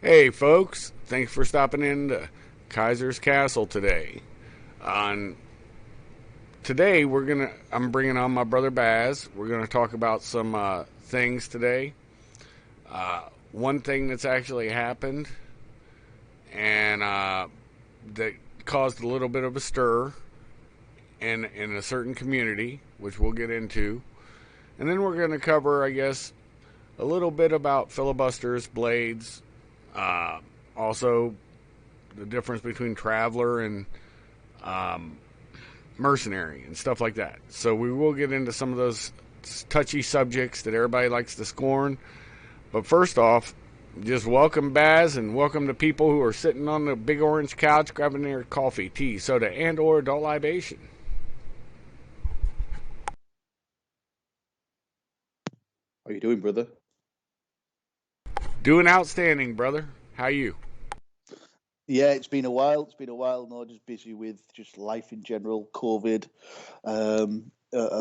Hey, folks! Thanks for stopping in to Kaiser's Castle today. On today, I'm bringing on my brother Baz. We're gonna talk about some things today. One thing that's actually happened and that caused a little bit of a stir in a certain community, which we'll get into, and then we're gonna cover, I guess, a little bit about filibusters, blades, uh, also the difference between Traveler and um, Mercenary and stuff like that. So we will get into some of those touchy subjects that everybody likes to scorn. But first off, just welcome Baz and welcome to people who are sitting on the big orange couch grabbing their coffee, tea, soda, and or adult libation. How you doing, brother? Doing outstanding, brother. How you? Yeah, it's been a while. It's been a while. No, just busy with just life in general, COVID, and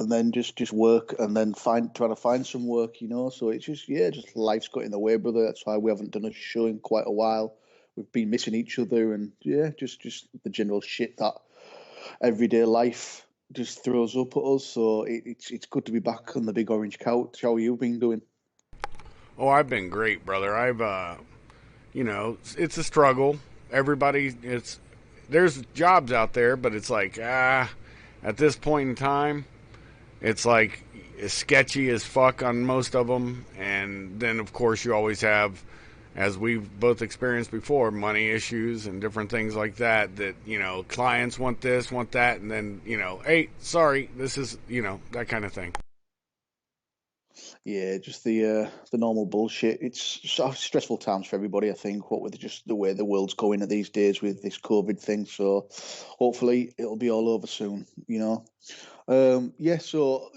then just work, and then trying to find some work. So it's just just life's got in the way, brother. That's why we haven't done a show in quite a while. We've been missing each other, and just the general shit that everyday life just throws up at us. So it's good to be back on the big orange couch. How you been doing? Oh, I've been great, brother. It's a struggle. Everybody, there's jobs out there, but it's like, at this point in time, it's like as sketchy as fuck on most of them. And then, of course, you always have, as we've both experienced before, money issues and different things like that. That, clients want this, want that, and then, hey, sorry, this is, that kind of thing. Yeah, just the normal bullshit. It's stressful times for everybody, I think, what with just the way the world's going at these days with this COVID thing. So hopefully it'll be all over soon. Yeah, so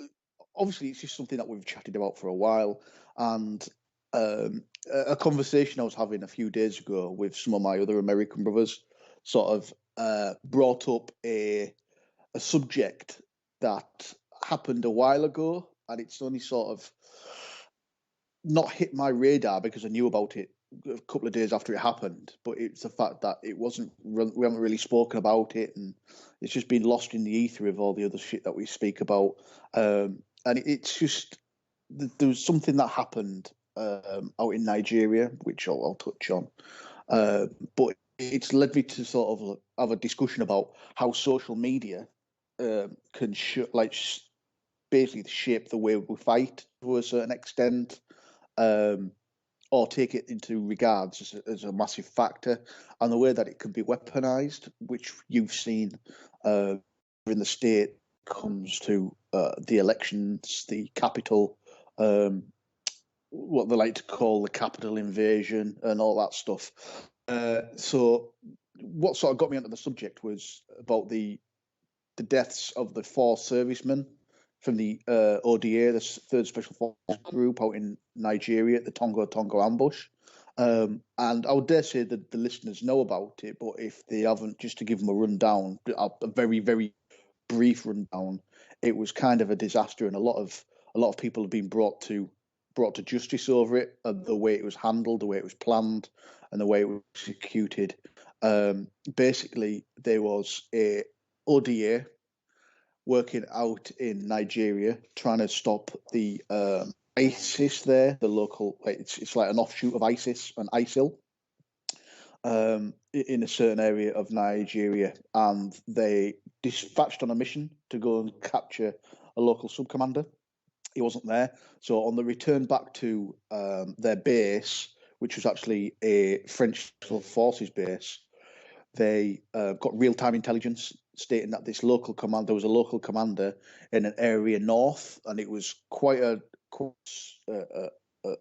obviously it's just something that we've chatted about for a while, and a conversation I was having a few days ago with some of my other American brothers sort of brought up a subject that happened a while ago, and it's only sort of not hit my radar because I knew about it a couple of days after it happened. But it's the fact that we haven't really spoken about it, and it's just been lost in the ether of all the other shit that we speak about. And it's just there was something that happened out in Nigeria, which I'll touch on. But it's led me to sort of have a discussion about how social media can basically shape the way we fight to a certain extent, um, or take it into regards as a massive factor, and the way that it can be weaponized, which you've seen in the state comes to the elections, the capital, um, what they like to call the capital invasion, and all that stuff. So, what sort of got me onto the subject was about the deaths of the four servicemen from the ODA, the Third Special Forces Group out in Nigeria at the Tongo Tongo ambush. And I would dare say that the listeners know about it, but if they haven't, just to give them a rundown, a very, very brief rundown, it was kind of a disaster, and a lot of people have been brought to justice over it, and the way it was handled, the way it was planned, and the way it was executed. Basically, there was a ODA working out in Nigeria, trying to stop the ISIS there, the local, it's like an offshoot of ISIS and ISIL, in a certain area of Nigeria. And they dispatched on a mission to go and capture a local sub commander. He wasn't there. So on the return back to their base, which was actually a French Special Forces base, they got real-time intelligence stating that there was a local commander in an area north, and it was quite a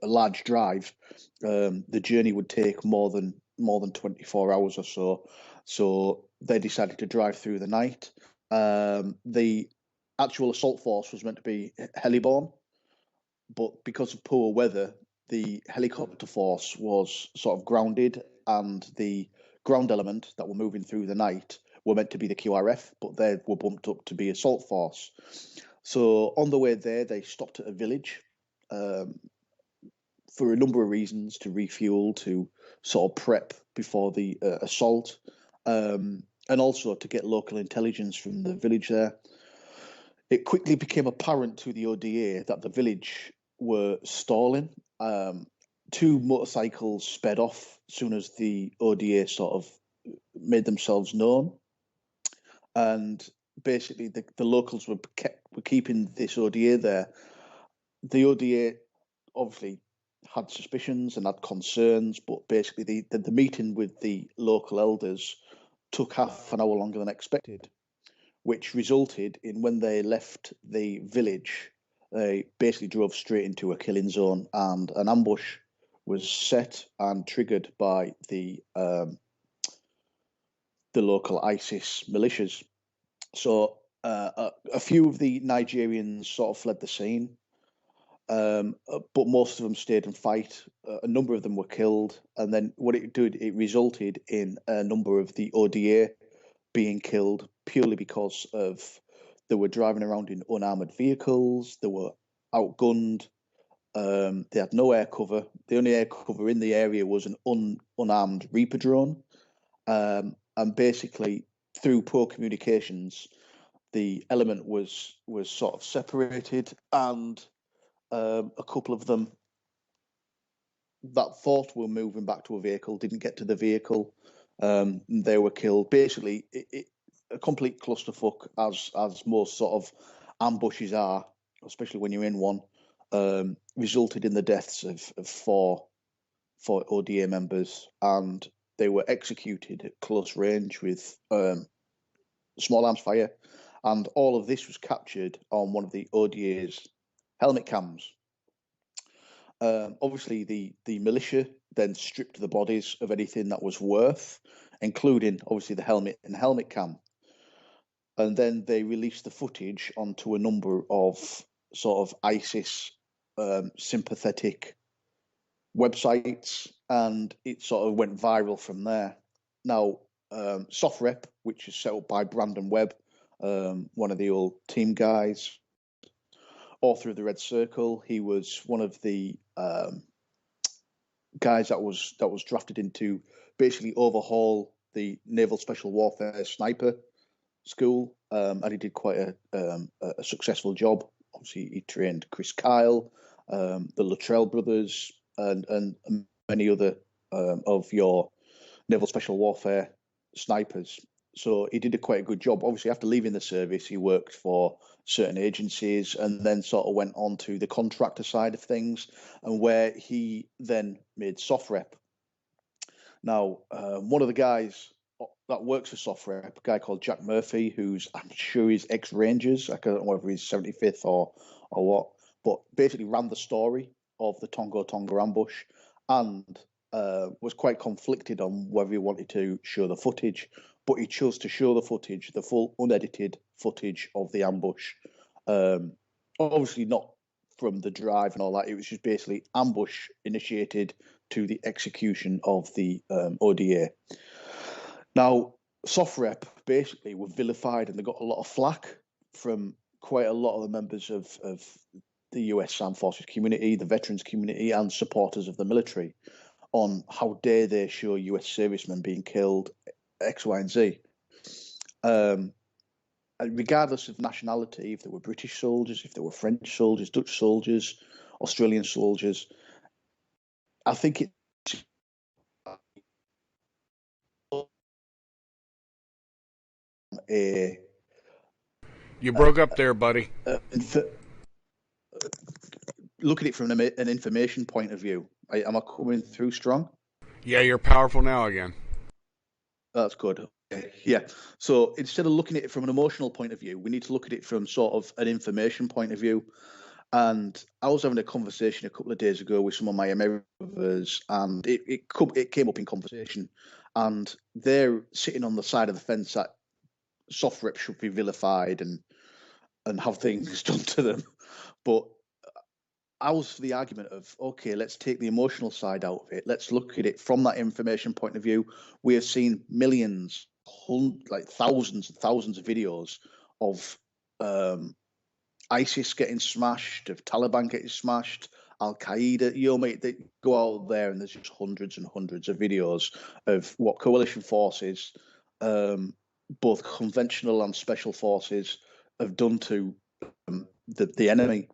large drive. The journey would take more than 24 hours or so. So they decided to drive through the night. The actual assault force was meant to be heliborne, but because of poor weather, the helicopter force was sort of grounded, and the ground element that were moving through the night were meant to be the QRF, but they were bumped up to be assault force. So on the way there, they stopped at a village, um, for a number of reasons, to refuel, to sort of prep before the assault, and also to get local intelligence from the village there. It quickly became apparent to the ODA that the village were stalling. Two motorcycles sped off as soon as the ODA sort of made themselves known, and basically the locals were keeping this ODA there. The ODA obviously had suspicions and had concerns, but basically the meeting with the local elders took half an hour longer than expected, which resulted in, when they left the village, they basically drove straight into a killing zone, and an ambush was set and triggered by the local ISIS militias. So a few of the Nigerians sort of fled the scene, but most of them stayed and fight. A number of them were killed, and then what it did, it resulted in a number of the ODA being killed purely because of they were driving around in unarmored vehicles, they were outgunned, they had no air cover. The only air cover in the area was an unarmed Reaper drone, and basically through poor communications, the element was sort of separated, and a couple of them that thought were moving back to a vehicle didn't get to the vehicle. They were killed. Basically, a complete clusterfuck, as most sort of ambushes are, especially when you're in one. Resulted in the deaths of four ODA members, and they were executed at close range with small arms fire. And all of this was captured on one of the ODA's helmet cams. Obviously, the militia then stripped the bodies of anything that was worth, including obviously the helmet and helmet cam. And then they released the footage onto a number of sort of ISIS sympathetic websites, and it sort of went viral from there. Now, SOF Rep, which is set up by Brandon Webb, one of the old team guys, author of the Red Circle. He was one of the guys that was drafted into basically overhaul the Naval Special Warfare Sniper School, and he did quite a successful job. Obviously, he trained Chris Kyle, the Luttrell brothers, and many other of your Naval Special Warfare snipers. So he did quite a good job. Obviously, after leaving the service, he worked for certain agencies and then sort of went on to the contractor side of things, and where he then made SOF Rep. Now, one of the guys that works for SOF Rep, a guy called Jack Murphy, who's, I'm sure he's ex-Rangers. I don't know whether he's 75th or what, but basically ran the story of the Tonga ambush, and was quite conflicted on whether he wanted to show the footage, but he chose to show the footage, the full unedited footage of the ambush. Obviously not from the drive and all that. It was just basically ambush initiated to the execution of the ODA. Now, SOF Rep basically were vilified, and they got a lot of flack from quite a lot of the members of the US Armed Forces community, the veterans community, and supporters of the military, on how dare they show US servicemen being killed, X, Y, and Z. Regardless of nationality, if they were British soldiers, if they were French soldiers, Dutch soldiers, Australian soldiers, I think it. You broke up there, buddy. Look at it from an information point of view. Am I coming through strong? Yeah, you're powerful now again. That's good. Yeah. So instead of looking at it from an emotional point of view, we need to look at it from sort of an information point of view. And I was having a conversation a couple of days ago with some of my American brothers, and it came up in conversation, and they're sitting on the side of the fence that SOF Rep should be vilified and have things done to them. But I was for the argument of, okay, let's take the emotional side out of it. Let's look at it from that information point of view. We have seen millions, like thousands and thousands of videos of ISIS getting smashed, of Taliban getting smashed, Al Qaeda. You know, mate, they go out there and there's just hundreds and hundreds of videos of what coalition forces, both conventional and special forces, have done to the enemy.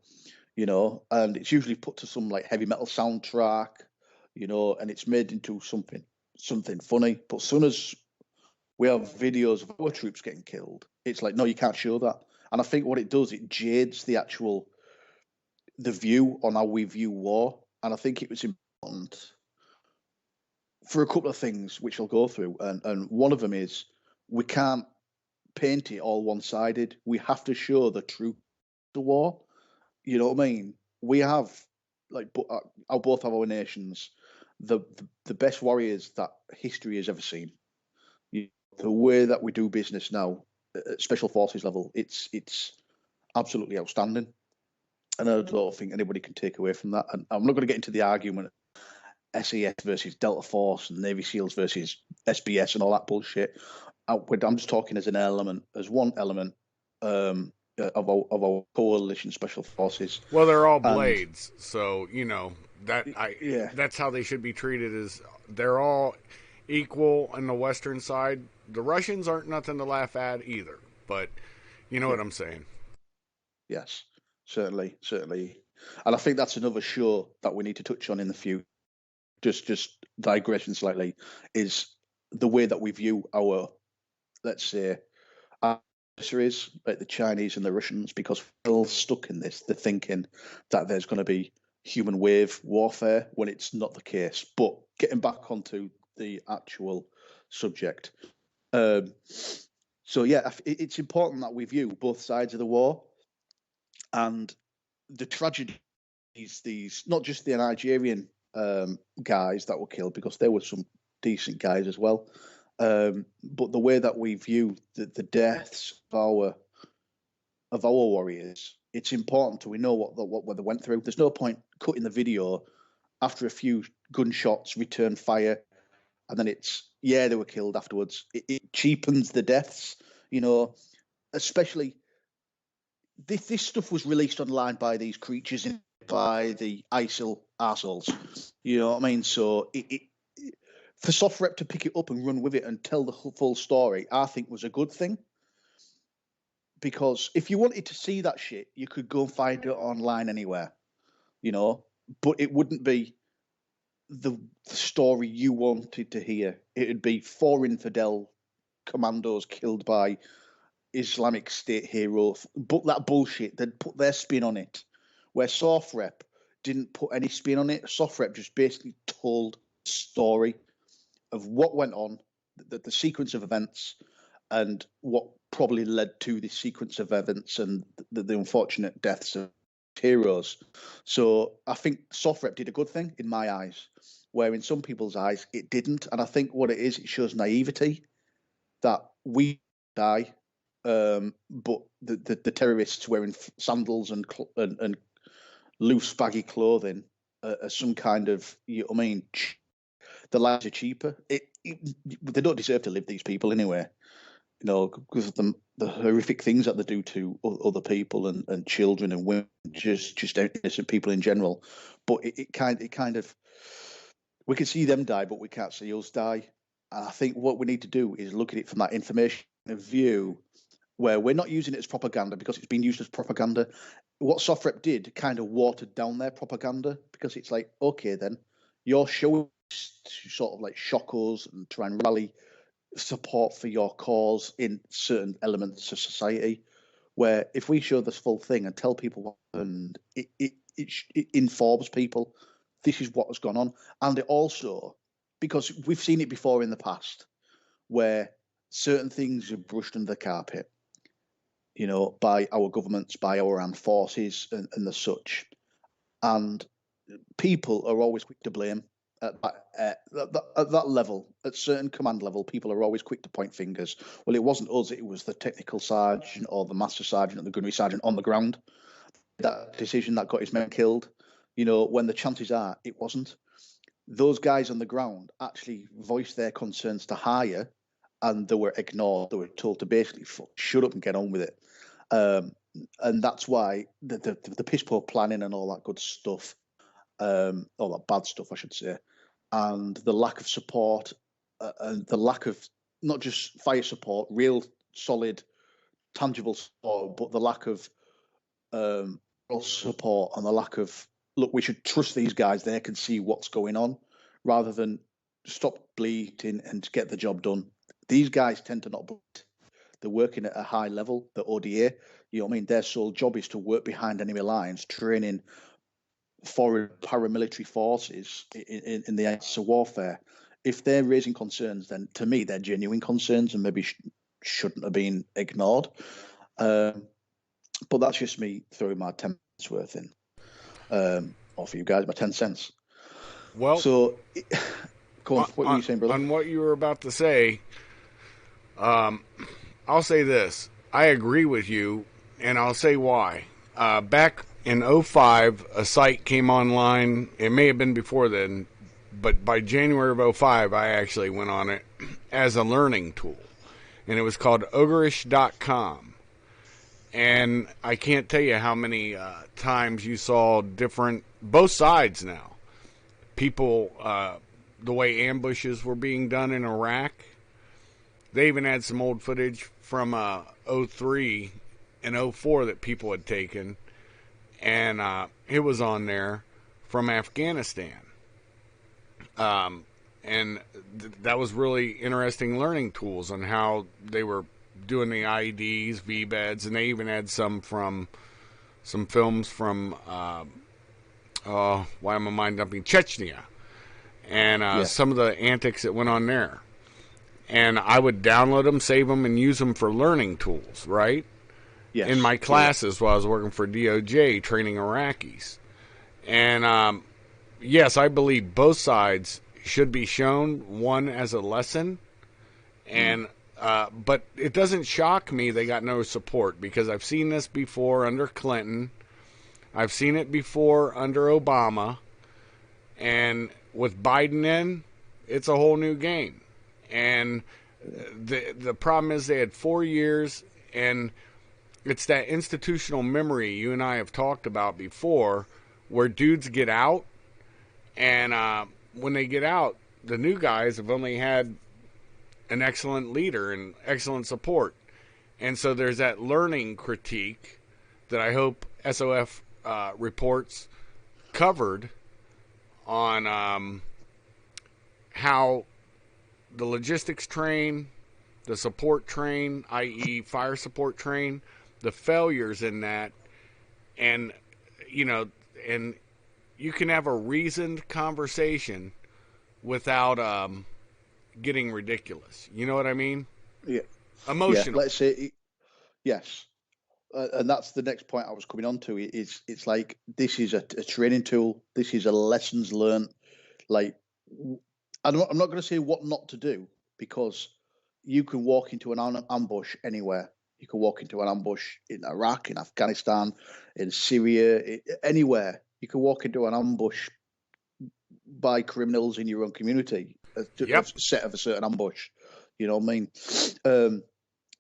You know, and it's usually put to some like heavy metal soundtrack, you know, and it's made into something funny. But as soon as we have videos of our troops getting killed, it's like, no, you can't show that. And I think what it does, it jades the view on how we view war. And I think it was important for a couple of things which I'll go through. And one of them is we can't paint it all one-sided. We have to show the truth of the war. You know what I mean? We have, like, both of our nations, the best warriors that history has ever seen. The way that we do business now, at special forces level, it's absolutely outstanding. And I don't think anybody can take away from that. And I'm not going to get into the argument SAS versus Delta Force and Navy SEALs versus SBS and all that bullshit. I'm just talking as one element of our coalition special forces. Well, they're all blades, so you know yeah, that's how they should be treated. Is they're all equal on the Western side. The Russians aren't nothing to laugh at either, but you know what I'm saying. Yes, certainly. And I think that's another show that we need to touch on in the future. Just digression slightly, is the way that we view our, let's say, adversaries, like the Chinese and the Russians, because we're all stuck in this. They're thinking that there's going to be human wave warfare when it's not the case. But getting back onto the actual subject. So yeah, it's important that we view both sides of the war, and the tragedy is these, not just the Nigerian guys that were killed, because there were some decent guys as well, but the way that we view the deaths of our warriors. It's important we know what they went through. There's no point cutting the video after a few gunshots, return fire, and then they were killed afterwards. It cheapens the deaths, you know, especially this stuff was released online by these creatures, by the ISIL assholes. You know what I mean? So for SOF Rep to pick it up and run with it and tell the full story, I think was a good thing. Because if you wanted to see that shit, you could go and find it online anywhere, you know, but it wouldn't be the story you wanted to hear. It'd be 4 infidel commandos killed by Islamic State heroes, but that bullshit, they'd put their spin on it. Where SOF Rep didn't put any spin on it. SOF Rep just basically told the story of what went on, the sequence of events, and what probably led to the sequence of events and the unfortunate deaths of heroes. So I think SOF Rep did a good thing in my eyes, where in some people's eyes it didn't. And I think what it is, it shows naivety that we die, but the terrorists wearing sandals and loose baggy clothing are some kind of, you know what I mean, the lives are cheaper. They don't deserve to live, these people, anyway. You know, because of the horrific things that they do to other people and children and women, just innocent people in general. But it kind of, we can see them die, but we can't see us die. And I think what we need to do is look at it from that information view, where we're not using it as propaganda because it's been used as propaganda. What SOF Rep did kind of watered down their propaganda, because it's like, okay, then you're showing to sort of like shock us and try and rally support for your cause in certain elements of society, where if we show this full thing and tell people what happened, it informs people this is what has gone on. And it also, because we've seen it before in the past, where certain things are brushed under the carpet, you know, by our governments, by our armed forces and the such. And people are always quick to blame. At that level, at certain command level, people are always quick to point fingers. Well, it wasn't us, it was the technical sergeant or the master sergeant or the gunnery sergeant on the ground. That decision that got his men killed, you know, when the chances are it wasn't. Those guys on the ground actually voiced their concerns to higher, and they were ignored. They were told to basically shut up and get on with it. And that's why the piss poor planning and all that good stuff all that bad stuff, I should say, and the lack of support, and the lack of not just fire support, real solid, tangible support, but the lack of support and the lack of, look, we should trust these guys. They can see what's going on rather than stop bleeding and get the job done. These guys tend to not bleed. They're working at a high level, the ODA. You know what I mean? Their sole job is to work behind enemy lines, training foreign paramilitary forces in the acts of warfare. If they're raising concerns, then to me, they're genuine concerns and maybe shouldn't have been ignored. But that's just me throwing my 10 cents worth in. Or for you guys, my 10 cents. Well, so go on. What were you saying, brother? On what you were about to say, I'll say this. I agree with you, and I'll say why. Back in 2005, a site came online. It may have been before then, but by January of 2005, I actually went on it as a learning tool. And it was called ogreish.com. And I can't tell you how many times you saw both sides now. People, the way ambushes were being done in Iraq. They even had some old footage from 2003 and 2004 that people had taken. And it was on there from Afghanistan. That was really interesting learning tools on how they were doing the IEDs, VBEDs, and they even had some films from why am I mind dumping, Chechnya, and some of the antics that went on there. And I would download them, save them, and use them for learning tools, right? Yes. In my classes while I was working for DOJ training Iraqis. And yes, I believe both sides should be shown one as a lesson, and but it doesn't shock me they got no support, because I've seen this before under Clinton. I've seen it before under Obama. And with Biden in, it's a whole new game. And the problem is they had 4 years, and it's that institutional memory you and I have talked about before, where dudes get out, and when they get out, the new guys have only had an excellent leader and excellent support. And so there's that learning critique that I hope SOF reports covered on how the logistics train, the support train, i.e. fire support train, the failures in that, and and you can have a reasoned conversation without getting ridiculous. You know what I mean? Yeah. Emotional. Yeah, let's say yes. And that's the next point I was coming on to. It's like, this is a training tool. This is a lessons learned. Like, I'm not going to say what not to do, because you can walk into an ambush anywhere. You can walk into an ambush in Iraq, in Afghanistan, in Syria, anywhere. You can walk into an ambush by criminals in your own community, a set of a certain ambush. You know what I mean?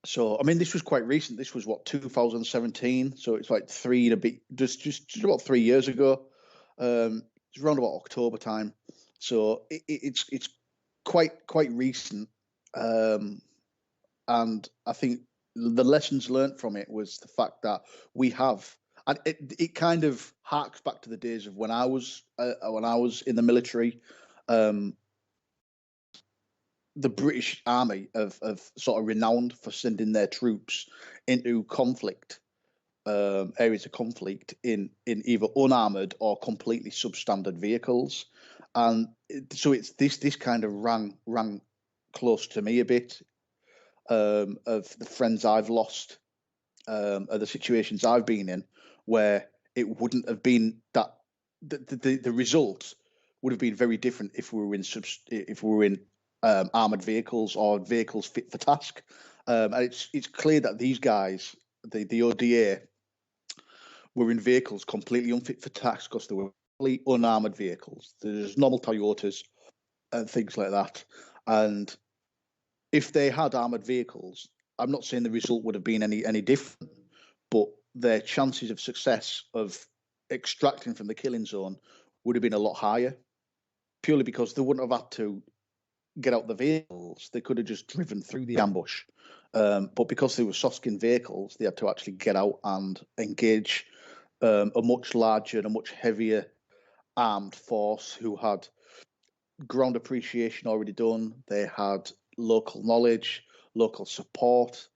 So, I mean, this was quite recent. This was 2017. So it's like just about 3 years ago. It's around about October time. So it's quite recent. And I think the lessons learned from it was the fact that we have, and it kind of harks back to the days of when I was in the military. The British Army of sort of renowned for sending their troops into conflict, areas of conflict in either unarmored or completely substandard vehicles, and so it's this kind of rang close to me a bit, of the friends I've lost, of the situations I've been in, where it wouldn't have been that the result would have been very different if we were in armored vehicles or vehicles fit for task. And it's clear that these guys, the ODA, were in vehicles completely unfit for task because they were completely unarmored vehicles. There's normal Toyotas and things like that. And if they had armored vehicles, I'm not saying the result would have been any different, but their chances of success of extracting from the killing zone would have been a lot higher, purely because they wouldn't have had to get out the vehicles. They could have just driven through the ambush. But because they were soft-skin vehicles, they had to actually get out and engage a much larger and a much heavier armed force who had ground appreciation already done. They had local knowledge, local support.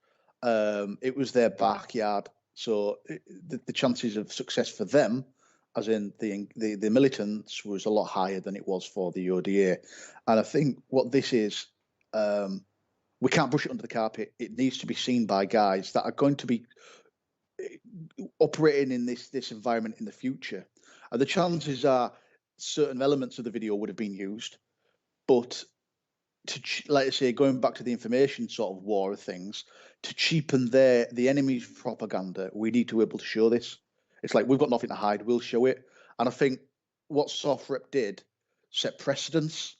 It was their backyard. So the chances of success for them, as in the militants, was a lot higher than it was for the ODA. And I think what this is, we can't brush it under the carpet. It needs to be seen by guys that are going to be operating in this environment in the future. And the chances are certain elements of the video would have been used, but like I say, going back to the information sort of war of things, to cheapen the enemy's propaganda, we need to be able to show this. It's like we've got nothing to hide, we'll show it. And I think what SOF Rep did set precedence,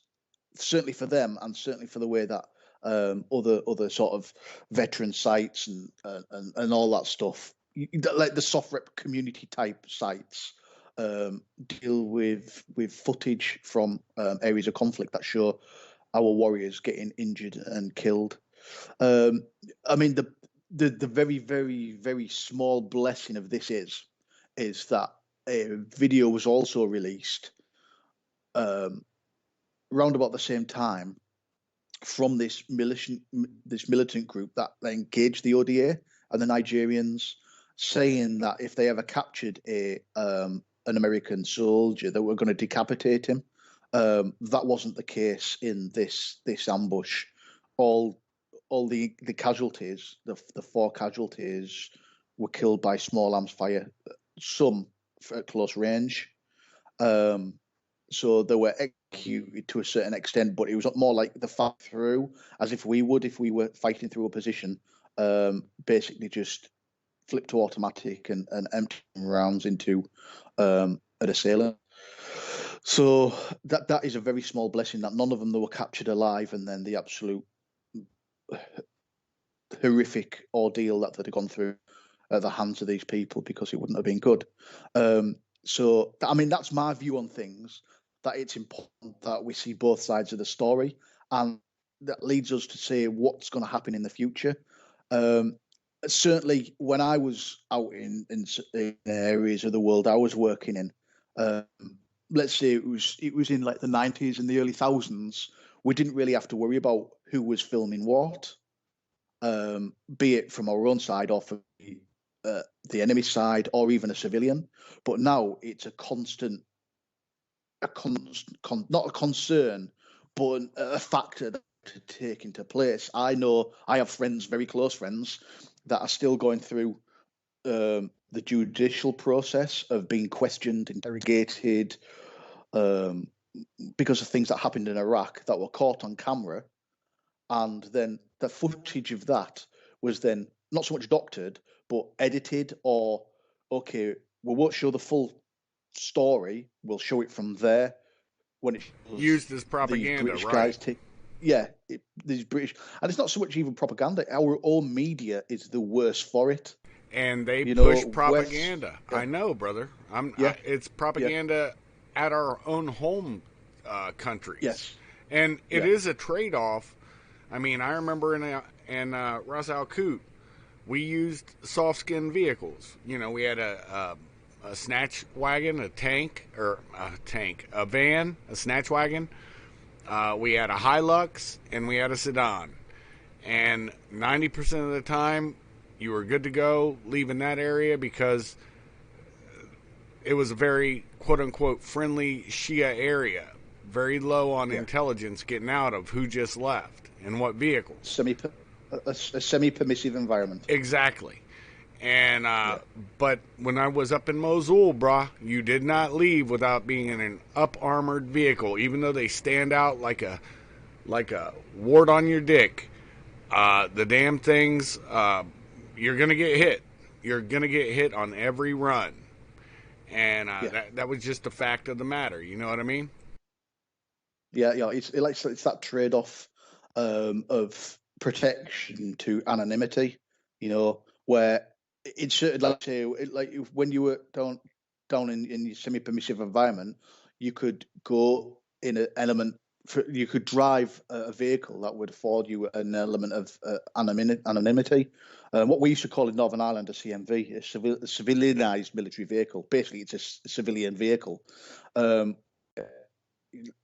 certainly for them, and certainly for the way that other sort of veteran sites and all that stuff, like the SOF Rep community type sites, deal with footage from areas of conflict that show our warriors getting injured and killed. I mean, the very, very, very small blessing of this is that a video was also released round about the same time from this militant group that engaged the ODA and the Nigerians, saying that if they ever captured an American soldier, they were going to decapitate him. That wasn't the case in this ambush. All the casualties, the 4 casualties, were killed by small arms fire, some at close range. So they were executed to a certain extent, but it was more like the fight through, as if we would if we were fighting through a position. Basically, just flip to automatic and empty rounds into an assailant. So that is a very small blessing that none of them were captured alive, and then the absolute horrific ordeal that they'd gone through at the hands of these people, because it wouldn't have been good. So I mean, that's my view on things. That it's important that we see both sides of the story, and that leads us to say what's going to happen in the future. Certainly, when I was out in areas of the world I was working in, let's say it was in like the 90s and the early thousands, we didn't really have to worry about who was filming what, be it from our own side or from the enemy side or even a civilian. But now it's a constant, not a concern, but a factor to take into place. I know I have friends, very close friends, that are still going through the judicial process of being questioned, interrogated, because of things that happened in Iraq that were caught on camera. And then the footage of that was then not so much doctored, but edited, or, okay, we won't show the full story, we'll show it from there. When it's used as propaganda, British right? guys these British, and it's not so much even propaganda. Our own media is the worst for it. And they push propaganda. Yeah. I know, brother. Yeah. It's propaganda at our own home countries. Yes. And it is a trade-off. I mean, I remember in Ras Al Kut, we used soft-skin vehicles. You know, we had a snatch wagon, a van, a snatch wagon. We had a Hilux, and we had a sedan. And 90% of the time, you were good to go leaving that area, because it was a very quote-unquote friendly Shia area. Very low on intelligence getting out of who just left and what vehicles. A semi-permissive environment. Exactly. And but when I was up in Mosul, brah, you did not leave without being in an up-armored vehicle, even though they stand out like a wart on your dick. The damn things, you're gonna get hit. You're gonna get hit on every run, and that was just a fact of the matter. You know what I mean? Yeah. It's that trade-off of protection to anonymity. You know, where it's certain, like say, like when you were down in your semi-permissive environment, you could go in an element. You could drive a vehicle that would afford you an element of anonymity. What we used to call in Northern Ireland a CMV, a civilianized military vehicle. Basically, it's a civilian vehicle, um,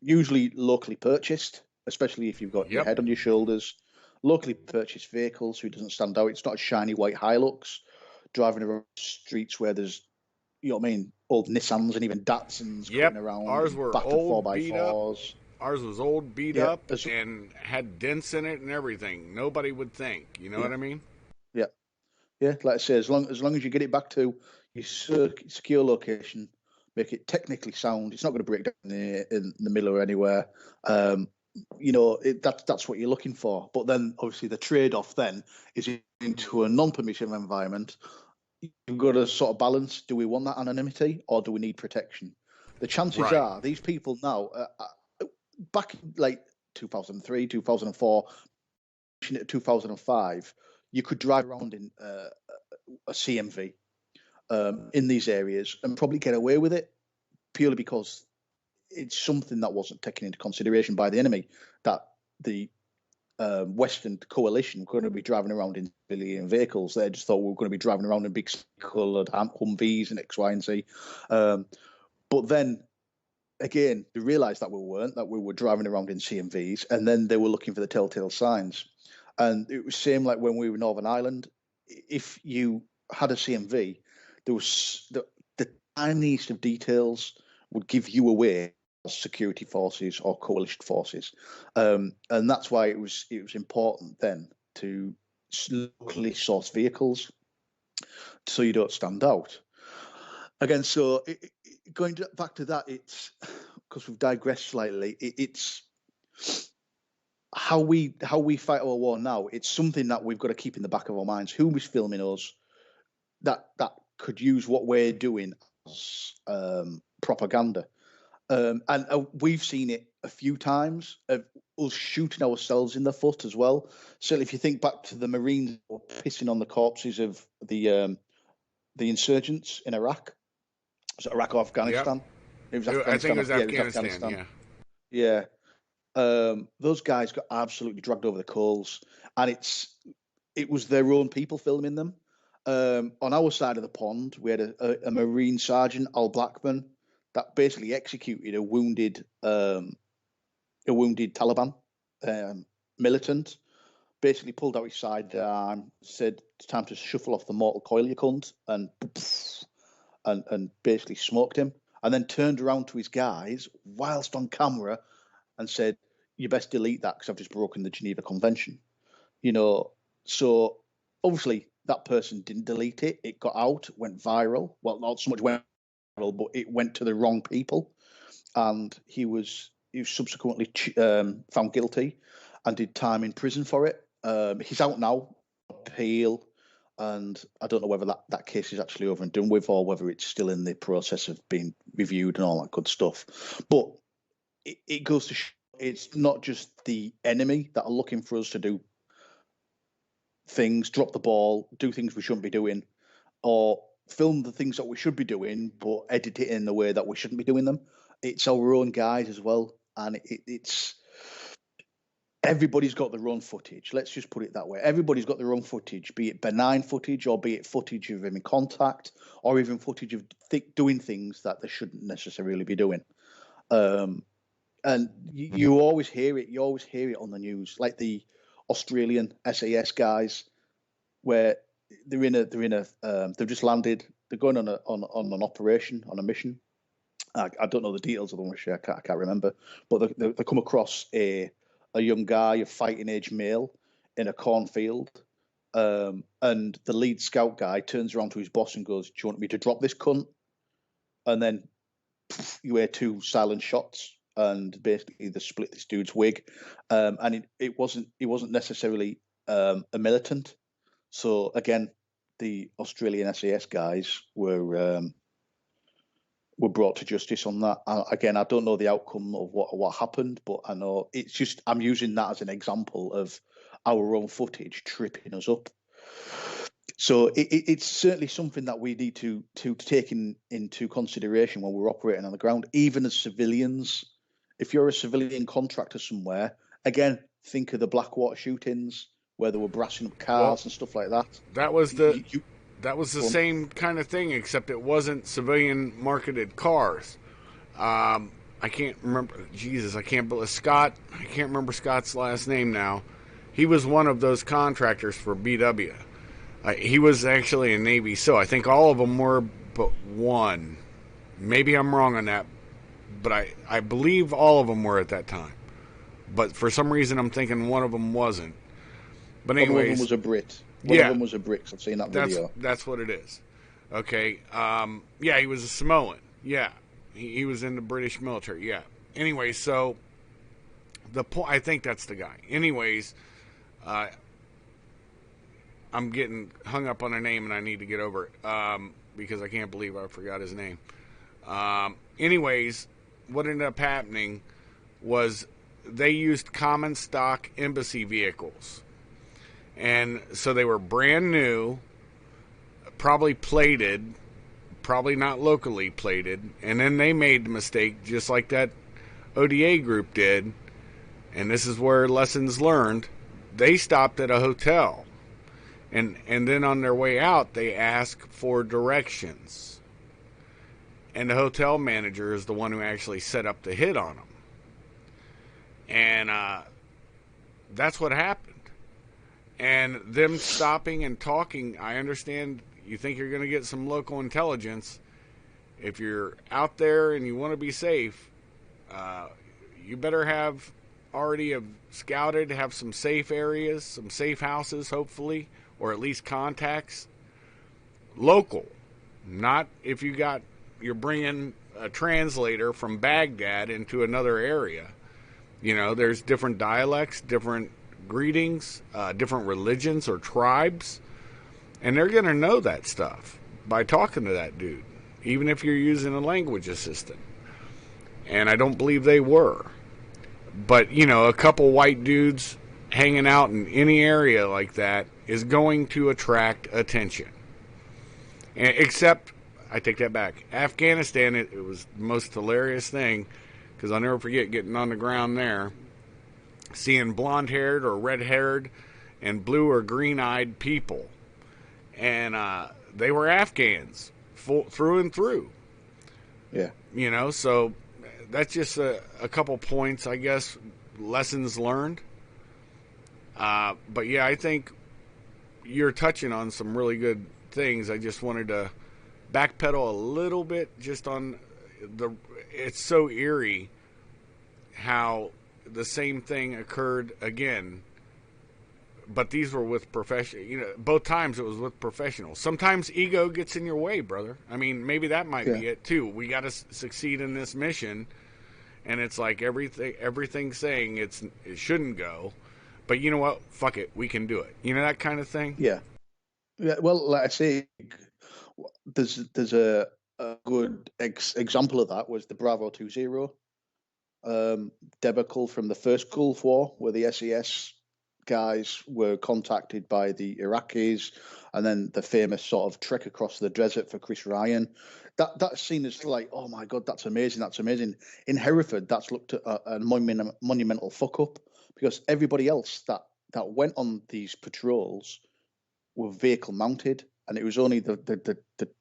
usually locally purchased, especially if you've got your Yep. head on your shoulders. Locally purchased vehicles, so it doesn't stand out. It's not a shiny white Hilux driving around streets where there's, you know what I mean, old Nissans and even Datsuns Yep. cutting around Ours and were battered four old, by beat up. fours. Ours was old, beat Yeah, up, and had dents in it and everything. Nobody would think. You know yeah, what I mean? yeah, yeah. Like I say, as long as you get it back to your secure location, make it technically sound. It's not going to break down in the middle or anywhere. Um, that's what you're looking for. But then, obviously, the trade-off then is into a non-permissive environment. You've got to sort of balance: do we want that anonymity or do we need protection? The chances Right. are these people now, back in like 2003, 2004, 2005, you could drive around in a CMV in these areas and probably get away with it purely because it's something that wasn't taken into consideration by the enemy, that the Western coalition were going to be driving around in civilian vehicles. They just thought we were going to be driving around in big coloured Humvees and X, Y, and Z. But then again, they realised that we weren't, that we were driving around in CMVs, and then they were looking for the telltale signs. And it was same like when we were in Northern Ireland. If you had a CMV, there was the tiniest of details would give you away as security forces or coalition forces, and that's why it was important then to locally source vehicles so you don't stand out. Again, so going back to that, it's because we've digressed slightly. It's how we fight our war now. It's something that we've got to keep in the back of our minds. Who was filming us that could use what we're doing as propaganda? And we've seen it a few times of us shooting ourselves in the foot as well. Certainly, if you think back to the Marines pissing on the corpses of the insurgents in Iraq. Was it Iraq or Yep. Afghanistan? It was I think Afghanistan. it was Yeah, it was Afghanistan. Afghanistan. Yeah. Yeah. Those guys got absolutely dragged over the coals, and it was their own people filming them. On our side of the pond, we had a Marine sergeant, Al Blackman, that basically executed a wounded Taliban militant. Basically pulled out his sidearm, said it's time to shuffle off the mortal coil, you cunt, and basically smoked him, and then turned around to his guys whilst on camera and said, "You best delete that because I've just broken the Geneva Convention." So obviously that person didn't delete it. It got out, went viral. Well, not so much went viral, but it went to the wrong people, and he was subsequently found guilty and did time in prison for it. He's out now, appeal, and I don't know whether that case is actually over and done with or whether it's still in the process of being reviewed and all that good stuff. But it goes to show it's not just the enemy that are looking for us to do things, drop the ball, do things we shouldn't be doing, or film the things that we should be doing, but edit it in a way that we shouldn't be doing them. It's our own guys as well, and it's everybody's got their own footage. Let's just put it that way. Everybody's got their own footage, be it benign footage or be it footage of them in contact or even footage of doing things that they shouldn't necessarily be doing. And you always hear it. You always hear it on the news, like the Australian SAS guys, where they've just landed. They're going on an operation, on a mission. I don't know the details of them. I can't remember. But they come across a young guy, a fighting age male, in a cornfield. And the lead scout guy turns around to his boss and goes, "Do you want me to drop this cunt?" And then you hear two silent shots, and basically they split this dude's wig. And it wasn't necessarily a militant. So again, the Australian SAS guys were brought to justice on that. Again, I don't know the outcome of what happened, but I know it's just I'm using that as an example of our own footage tripping us up. So it's certainly something that we need to take into consideration when we're operating on the ground, even as civilians. If you're a civilian contractor somewhere, again, think of the Blackwater shootings where they were brassing up Well, cars and stuff like that. that was the You that was the go on. same kind of thing, except it wasn't civilian marketed cars. I can't remember. Jesus, I can't believe Scott. I can't remember Scott's last name now. He was one of those contractors for BW. He was actually a Navy SEAL. I think all of them were, but one. Maybe I'm wrong on that, but I believe all of them were at that time. But for some reason, I'm thinking one of them wasn't. But One of them anyways, was a Brit. One of yeah, them was a Brit. I've seen that video. that's what it is. Okay. Yeah, he was a Samoan. Yeah, he was in the British military. Yeah. Anyway, so the point. I think that's the guy. Anyways, I'm getting hung up on a name and I need to get over it because I can't believe I forgot his name. Anyways, what ended up happening was they used common stock embassy vehicles. And so they were brand new, probably plated, probably not locally plated. And then they made the mistake, just like that ODA group did. And this is where lessons learned. They stopped at a hotel. And then on their way out, they asked for directions. And the hotel manager is the one who actually set up the hit on them. And that's what happened. And them stopping and talking, I understand you think you're going to get some local intelligence. If you're out there and you want to be safe, you better have already scouted, have some safe areas, some safe houses, hopefully, or at least contacts. Local. Not if you're bringing a translator from Baghdad into another area. You know, there's different dialects, different greetings, different religions or tribes, and they're going to know that stuff by talking to that dude, even if you're using a language assistant. And I don't believe they were. But, you know, a couple white dudes hanging out in any area like that is going to attract attention. And, except, I take that back. Afghanistan, it was the most hilarious thing, because I'll never forget getting on the ground there, seeing blonde-haired or red-haired and blue or green-eyed people. And they were Afghans, through and through. Yeah. You know, so that's just a couple points, I guess, lessons learned. But yeah, I think you're touching on some really good things. I just wanted to backpedal a little bit just on it's so eerie how the same thing occurred again, but these were with professional. You know, both times it was with professionals. Sometimes ego gets in your way, brother. I mean, maybe that might be it too. We got to succeed in this mission, and it's like everything's saying it shouldn't go, but you know what? Fuck it, we can do it. You know, that kind of thing. Yeah. Yeah. Well, like I say, there's a good example of that was the Bravo 20 debacle from the first Gulf War, where the SES guys were contacted by the Iraqis, and then the famous sort of trek across the desert for Chris Ryan. That's seen as like, oh my God, that's amazing, that's amazing. In Hereford, that's looked at a monumental fuck up, because everybody else that went on these patrols were vehicle mounted, and it was only the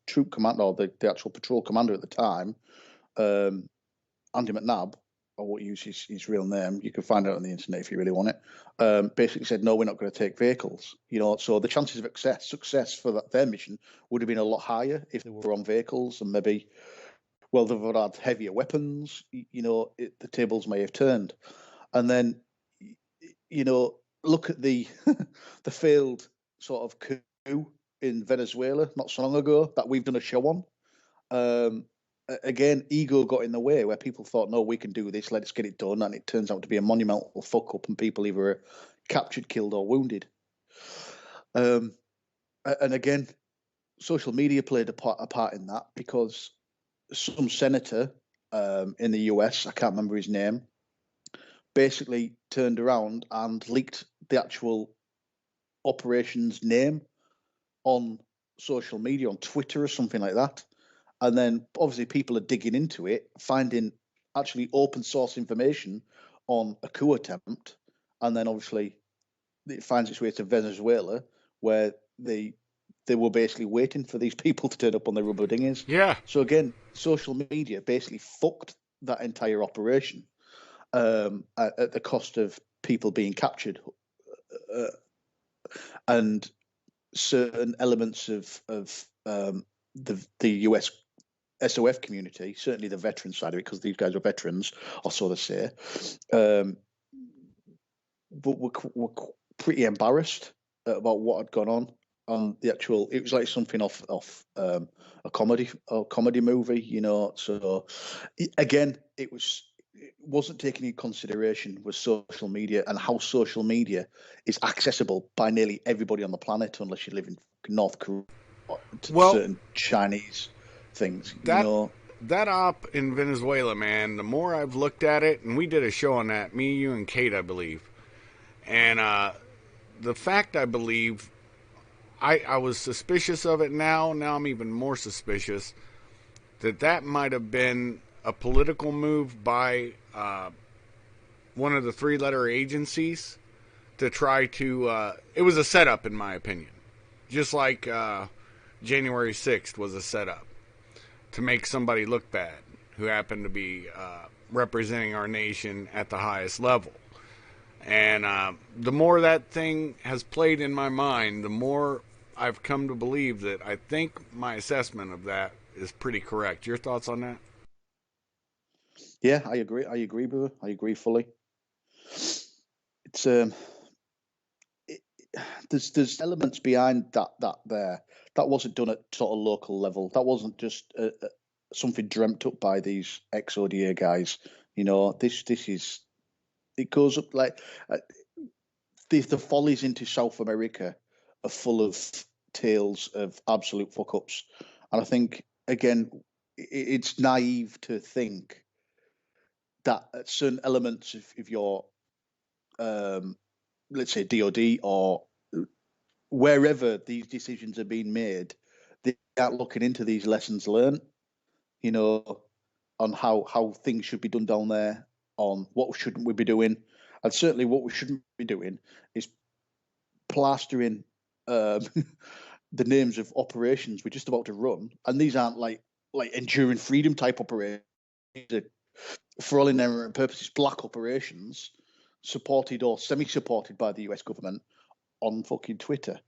troop commander, or the actual patrol commander at the time, Andy McNabb, or what use his real name, you can find out on the internet if you really want it, basically said, no, we're not going to take vehicles. You know, so the chances of success for their mission would have been a lot higher if they were on vehicles, and maybe, well, they would have had heavier weapons. You know, the tables may have turned. And then, you know, look at the failed sort of coup in Venezuela not so long ago that we've done a show on. Again, ego got in the way, where people thought, no, we can do this, let's get it done. And it turns out to be a monumental fuck up, and people either captured, killed, or wounded. And again, social media played a part in that, because some senator in the US, I can't remember his name, basically turned around and leaked the actual operation's name on social media, on Twitter or something like that. And then obviously people are digging into it, finding actually open source information on a coup attempt. And then obviously it finds its way to Venezuela, where they were basically waiting for these people to turn up on their rubber dinghies. Yeah. So again, social media basically fucked that entire operation at the cost of people being captured and certain elements of the US SOF community, certainly the veteran side of it, because these guys are veterans, or so they say. But we're pretty embarrassed about what had gone on the actual. It was like something off a comedy movie, you know. So again, it wasn't taken into consideration was social media and how social media is accessible by nearly everybody on the planet, unless you live in North Korea, to certain Chinese things, you know. That op in Venezuela, man, the more I've looked at it, and we did a show on that, me, you, and Kate, I believe. And the fact, I believe, I was suspicious of it now. Now I'm even more suspicious that might have been a political move by one of the three-letter agencies to try to... it was a setup, in my opinion. Just like January 6th was a setup to make somebody look bad who happened to be representing our nation at the highest level. And the more that thing has played in my mind, the more I've come to believe that I think my assessment of that is pretty correct. Your thoughts on that? Yeah, I agree. I agree, brother. I agree fully. It's there's elements behind that there that wasn't done at sort of local level. That wasn't just something dreamt up by these ex-ODA guys. You know, this is it goes up like the follies into South America are full of tales of absolute fuck ups, and I think again it's naive to think that certain elements of your let's say DoD or wherever these decisions are being made, they aren't looking into these lessons learned, you know, on how things should be done down there, on what shouldn't we be doing, and certainly what we shouldn't be doing is plastering the names of operations we're just about to run, and these aren't like enduring freedom type operations. For all intents and purposes, black operations supported or semi-supported by the US government on fucking Twitter,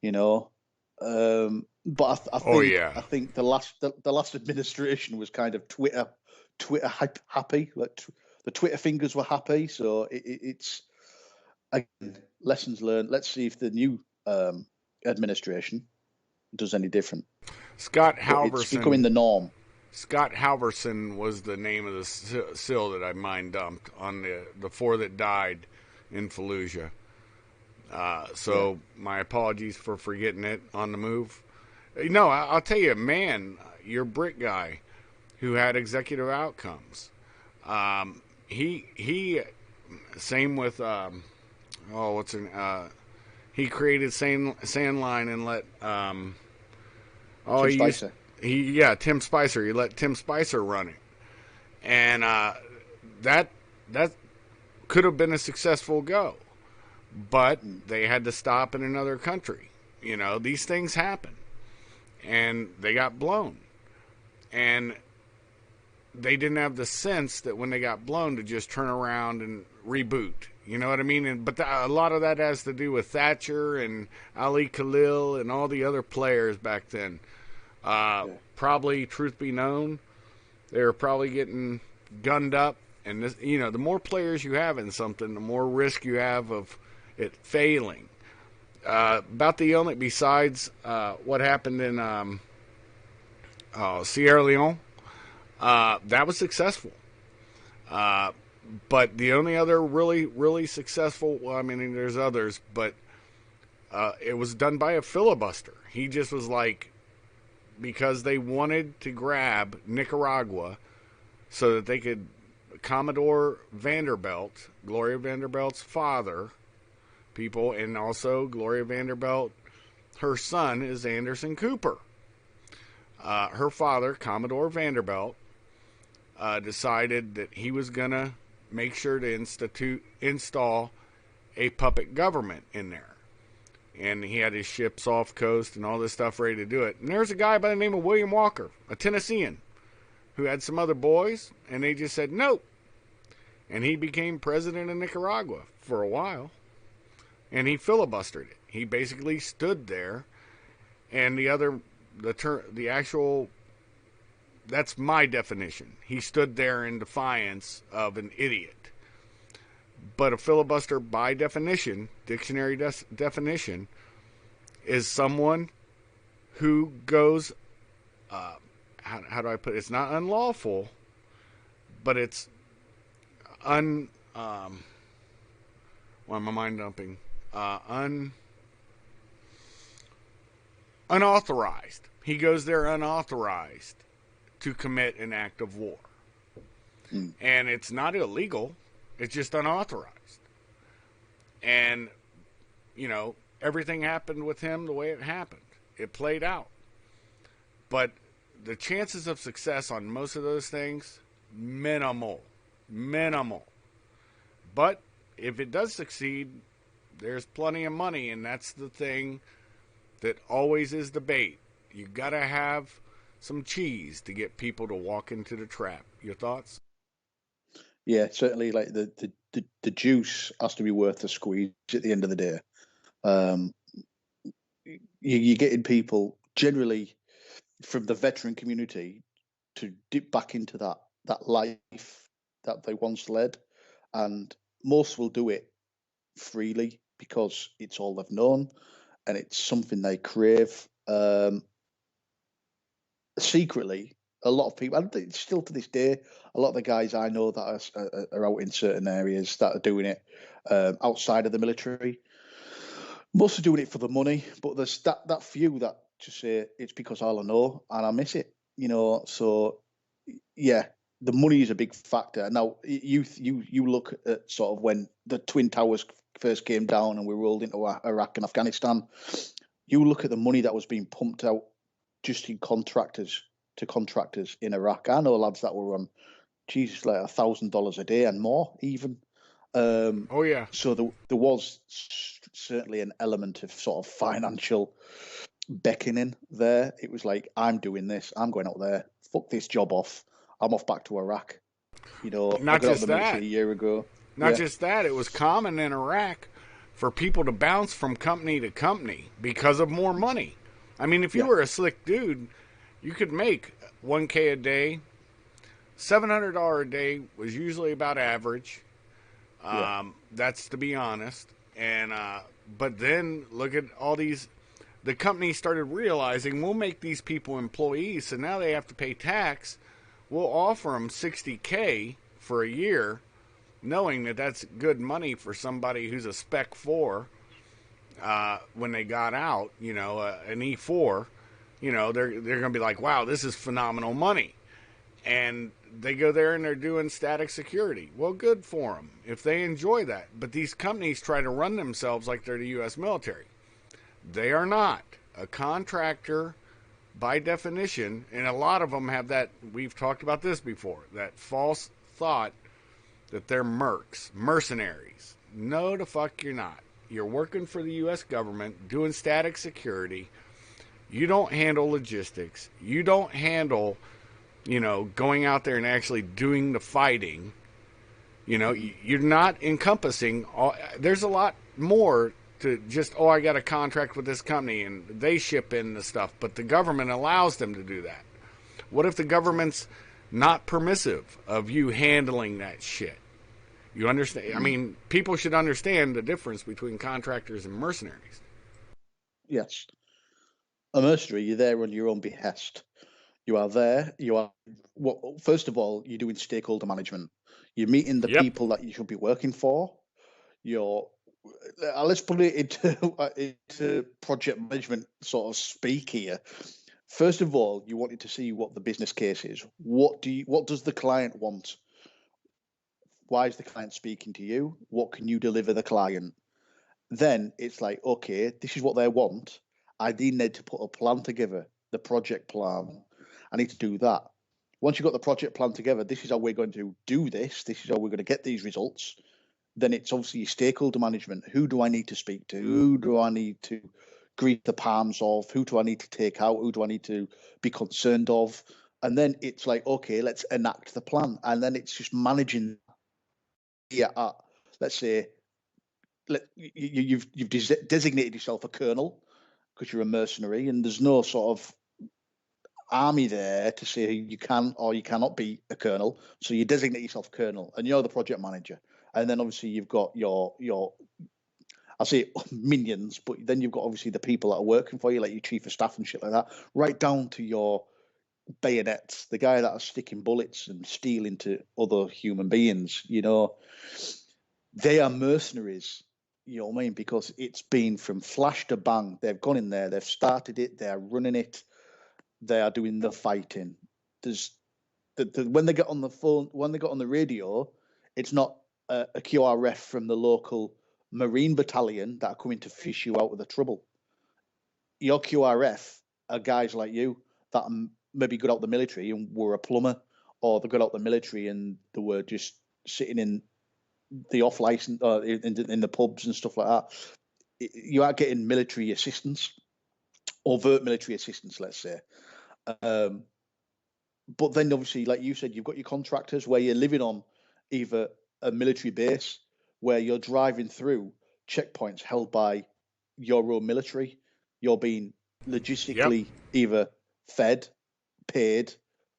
you know. But I think the last administration was kind of Twitter happy. Like the Twitter fingers were happy. So it's again lessons learned. Let's see if the new administration does any different. Scott Halverson. It's becoming the norm. Scott Halverson was the name of the SIL that I mine dumped on the four that died in Fallujah. My apologies for forgetting it on the move. No, I'll tell you, man, your Brit guy who had executive outcomes. He same with he created Sandline and let Tim Spicer. Tim Spicer. He let Tim Spicer run it, and that could have been a successful go, but they had to stop in another country. You know, these things happen, and they got blown, and they didn't have the sense that when they got blown to just turn around and reboot. You know what I mean? But a lot of that has to do with Thatcher and Ali Khalil and all the other players back then. Probably, truth be known, they were probably getting gunned up. And this, you know, the more players you have in something, the more risk you have of it failing. About the only, besides what happened in Sierra Leone, that was successful. But the only other really, really successful, well, I mean, there's others, but it was done by a filibuster. He just was like, because they wanted to grab Nicaragua so that they could, Commodore Vanderbilt, Gloria Vanderbilt's father, people, and also Gloria Vanderbilt her son is Anderson Cooper. Her father, Commodore Vanderbilt, decided that he was going to make sure to install a puppet government in there. And he had his ships off coast and all this stuff ready to do it. And there's a guy by the name of William Walker, a Tennessean, who had some other boys, and they just said nope. And he became president of Nicaragua for a while. And he filibustered it. He basically stood there, and the actual, that's my definition. He stood there in defiance of an idiot. But a filibuster, by definition, dictionary definition, is someone who goes, how do I put it? It's not unlawful, but it's why am I mind dumping? Unauthorized. He goes there unauthorized to commit an act of war. And it's not illegal. It's just unauthorized. And, everything happened with him the way it happened. It played out. But the chances of success on most of those things, minimal. Minimal. But if it does succeed, there's plenty of money, and that's the thing that always is the bait. You gotta have some cheese to get people to walk into the trap. Your thoughts? Yeah, certainly. Like the juice has to be worth the squeeze at the end of the day. You're getting people generally from the veteran community to dip back into that life that they once led, and most will do it freely because it's all they've known and it's something they crave. Secretly, a lot of people, and still to this day, a lot of the guys I know that are out in certain areas that are doing it outside of the military, most are doing it for the money, but there's that few that just say it's because all I know and I miss it, So yeah, the money is a big factor. Now you look at sort of when the Twin Towers first came down and we rolled into Iraq and Afghanistan. You look at the money that was being pumped out just in contractors in Iraq. I know lads that were on, Jesus, like $1,000 a day and more even. Oh yeah. So there was certainly an element of sort of financial beckoning there. It was like, I'm doing this. I'm going out there. Fuck this job off. I'm off back to Iraq. I Not got out of just the military that. a year ago. Not just that. It was common in Iraq for people to bounce from company to company because of more money. I mean, if you were a slick dude, you could make $1K a day. $700 a day was usually about average. That's to be honest. And but then look at all these. The companies started realizing we'll make these people employees, so now they have to pay tax. We'll offer them $60K for a year, knowing that that's good money for somebody who's a Spec 4 when they got out, an E4. They're going to be like, wow, this is phenomenal money. And they go there and they're doing static security. Well, good for them if they enjoy that. But these companies try to run themselves like they're the U.S. military. They are not. A contractor, by definition, and a lot of them have that, we've talked about this before, that false thought that they're mercenaries. No, the fuck you're not. You're working for the U.S. government, doing static security. You don't handle logistics. You don't handle, going out there and actually doing the fighting. You're not encompassing there's a lot more to just, I got a contract with this company and they ship in the stuff, but the government allows them to do that. What if the government's not permissive of you handling that shit? You understand? I mean, people should understand the difference between contractors and mercenaries. Yes. A mercenary, you're there on your own behest. You are there. First of all, you're doing stakeholder management. You're meeting the people that you should be working for. Let's put it into project management sort of speak here. First of all, you wanted to see what the business case is. What does the client want? Why is the client speaking to you? What can you deliver the client? Then it's like, okay, this is what they want. I then need to put a plan together, the project plan. I need to do that. Once you've got the project plan together, this is how we're going to do this. This is how we're going to get these results. Then it's obviously your stakeholder management. Who do I need to speak to? Who do I need to greet the palms of? Who do I need to take out? Who do I need to be concerned of? And then it's like, okay, let's enact the plan. And then it's just managing. Yeah, let's say you've designated yourself a colonel because you're a mercenary, and there's no sort of army there to say you can or you cannot be a colonel. So you designate yourself colonel, and you're the project manager. And then obviously you've got your I'll say minions, but then you've got obviously the people that are working for you, like your chief of staff and shit like that, right down to your bayonets, the guy that are sticking bullets and steel into other human beings. They are mercenaries. You know what I mean? Because it's been from flash to bang. They've gone in there, they've started it, they're running it, they are doing the fighting. There's when they get on the phone, when they get on the radio, it's not a QRF from the local Marine battalion that are coming to fish you out of the trouble. Your QRF are guys like you that maybe got out the military and were a plumber, or they got out the military and they were just sitting in the off license in the pubs and stuff like that. You are getting military assistance, overt military assistance, let's say. But then obviously, like you said, you've got your contractors where you're living on either a military base where you're driving through checkpoints held by your own military. You're being logistically either fed, paid,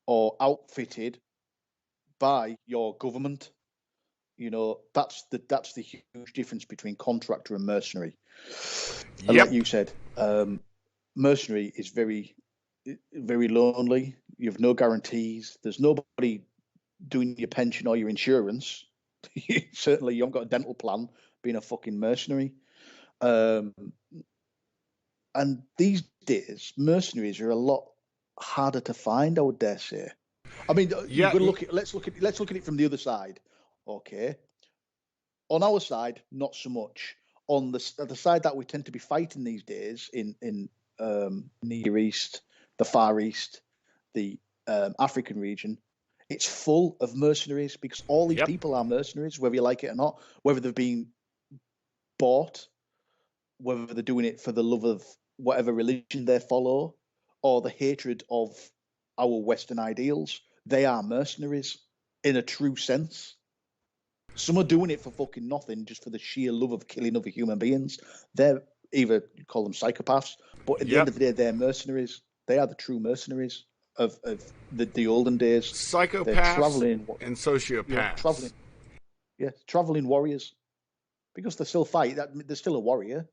or outfitted by your government. That's the huge difference between contractor and mercenary. And like you said, mercenary is very, very lonely. You have no guarantees. There's nobody doing your pension or your insurance. Certainly, you haven't got a dental plan being a fucking mercenary. And these days, mercenaries are a lot harder to find, I would dare say. I mean, you've got to let's look at it from the other side. Okay. On our side, not so much. On the side that we tend to be fighting these days in Near East, the Far East, the African region, it's full of mercenaries because all these people are mercenaries, whether you like it or not, whether they've been bought, whether they're doing it for the love of whatever religion they follow, or the hatred of our Western ideals. They are mercenaries in a true sense. Some are doing it for fucking nothing, just for the sheer love of killing other human beings. They're either, you call them psychopaths, but at the end of the day, they're mercenaries. They are the true mercenaries of the olden days. Psychopaths and sociopaths. Traveling warriors. Because they still fight. They're still a warrior.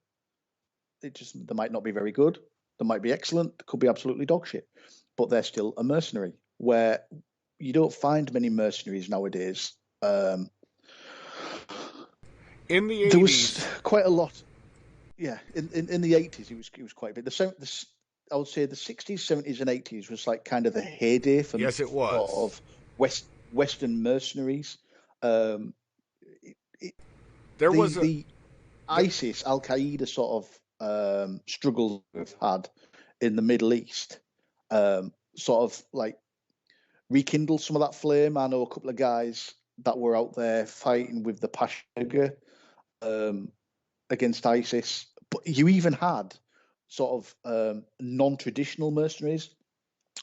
They might not be very good. They might be excellent. They could be absolutely dog shit. But they're still a mercenary. Where you don't find many mercenaries nowadays. In the 80s, there was quite a lot. Yeah, in the 80s, it was quite big. I would say the 60s, 70s, and 80s was like kind of the heyday for it was of Western mercenaries. There was the ISIS, Al Qaeda sort of struggles we've had in the Middle East, sort of like rekindled some of that flame. I know a couple of guys that were out there fighting with the Peshmerga against ISIS. But you even had sort of non-traditional mercenaries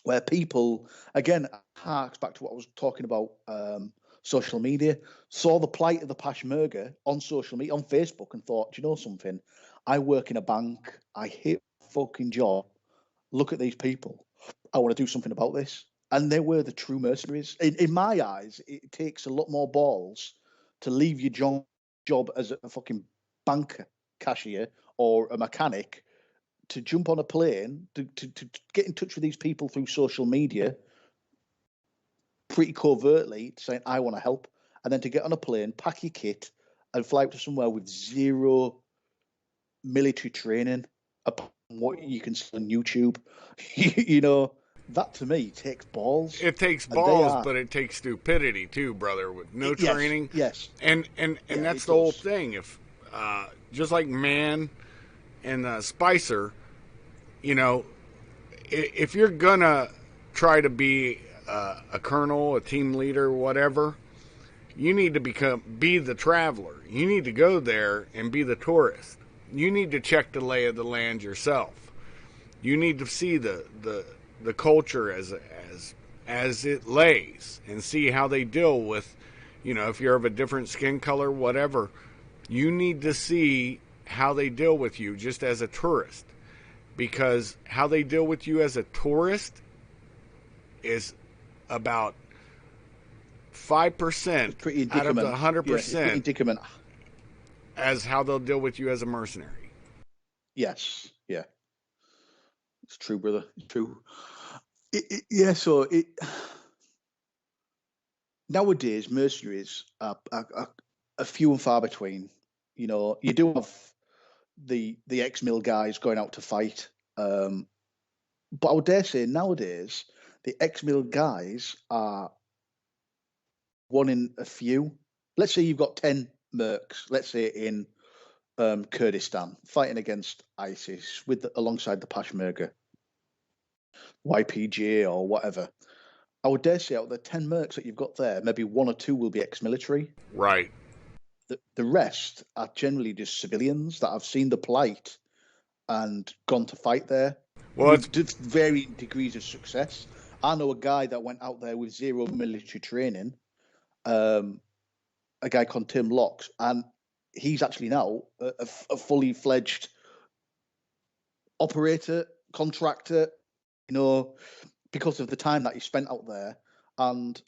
where people, again, harks back to what I was talking about, social media, saw the plight of the Peshmerga on social media, on Facebook, and thought, do you know something? I work in a bank. I hate my fucking job. Look at these people. I want to do something about this. And they were the true mercenaries. In my eyes, it takes a lot more balls to leave your job as a fucking bank cashier or a mechanic to jump on a plane, to get in touch with these people through social media, pretty covertly, saying, I want to help, and then to get on a plane, pack your kit, and fly out to somewhere with zero military training, upon what you can see on YouTube. That to me takes balls. It takes balls, but it takes stupidity too, brother, with no training. Yes. And that's the whole thing. If just like Man and Spicer, you know, if you're gonna try to be a colonel, a team leader, whatever, you need to be the traveler. You need to go there and be the tourist. You need to check the lay of the land yourself. You need to see the culture as it lays and see how they deal with, if you're of a different skin color, whatever. You need to see how they deal with you just as a tourist, because how they deal with you as a tourist is about 5% out of the 100% as how they'll deal with you as a mercenary. Yes, yeah, it's true, brother. It's true. Nowadays mercenaries are few and far between. You do have the ex-mil guys going out to fight, but I would dare say nowadays the ex-mil guys are one in a few. Let's say you've got 10 mercs, let's say in Kurdistan, fighting against ISIS alongside the Peshmerga, YPG or whatever. I would dare say out of the 10 mercs that you've got there, maybe one or two will be ex-military. Right. The rest are generally just civilians that have seen the plight and gone to fight there. Well, with varying degrees of success. I know a guy that went out there with zero military training, a guy called Tim Locks, and he's actually now a fully fledged operator, contractor, because of the time that he spent out there and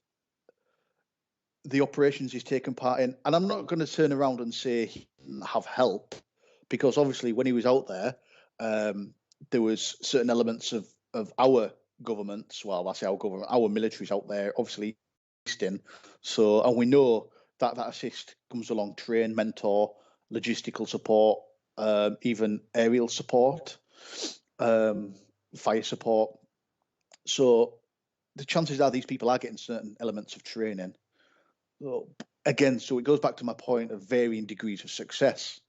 the operations he's taken part in. And I'm not going to turn around and say he didn't have help, because obviously when he was out there, there was certain elements of our governments, well, I say our government, our militaries out there, obviously assisting. So, and we know that assist comes along train, mentor, logistical support, even aerial support, fire support. So the chances are these people are getting certain elements of training. Again, so it goes back to my point of varying degrees of success.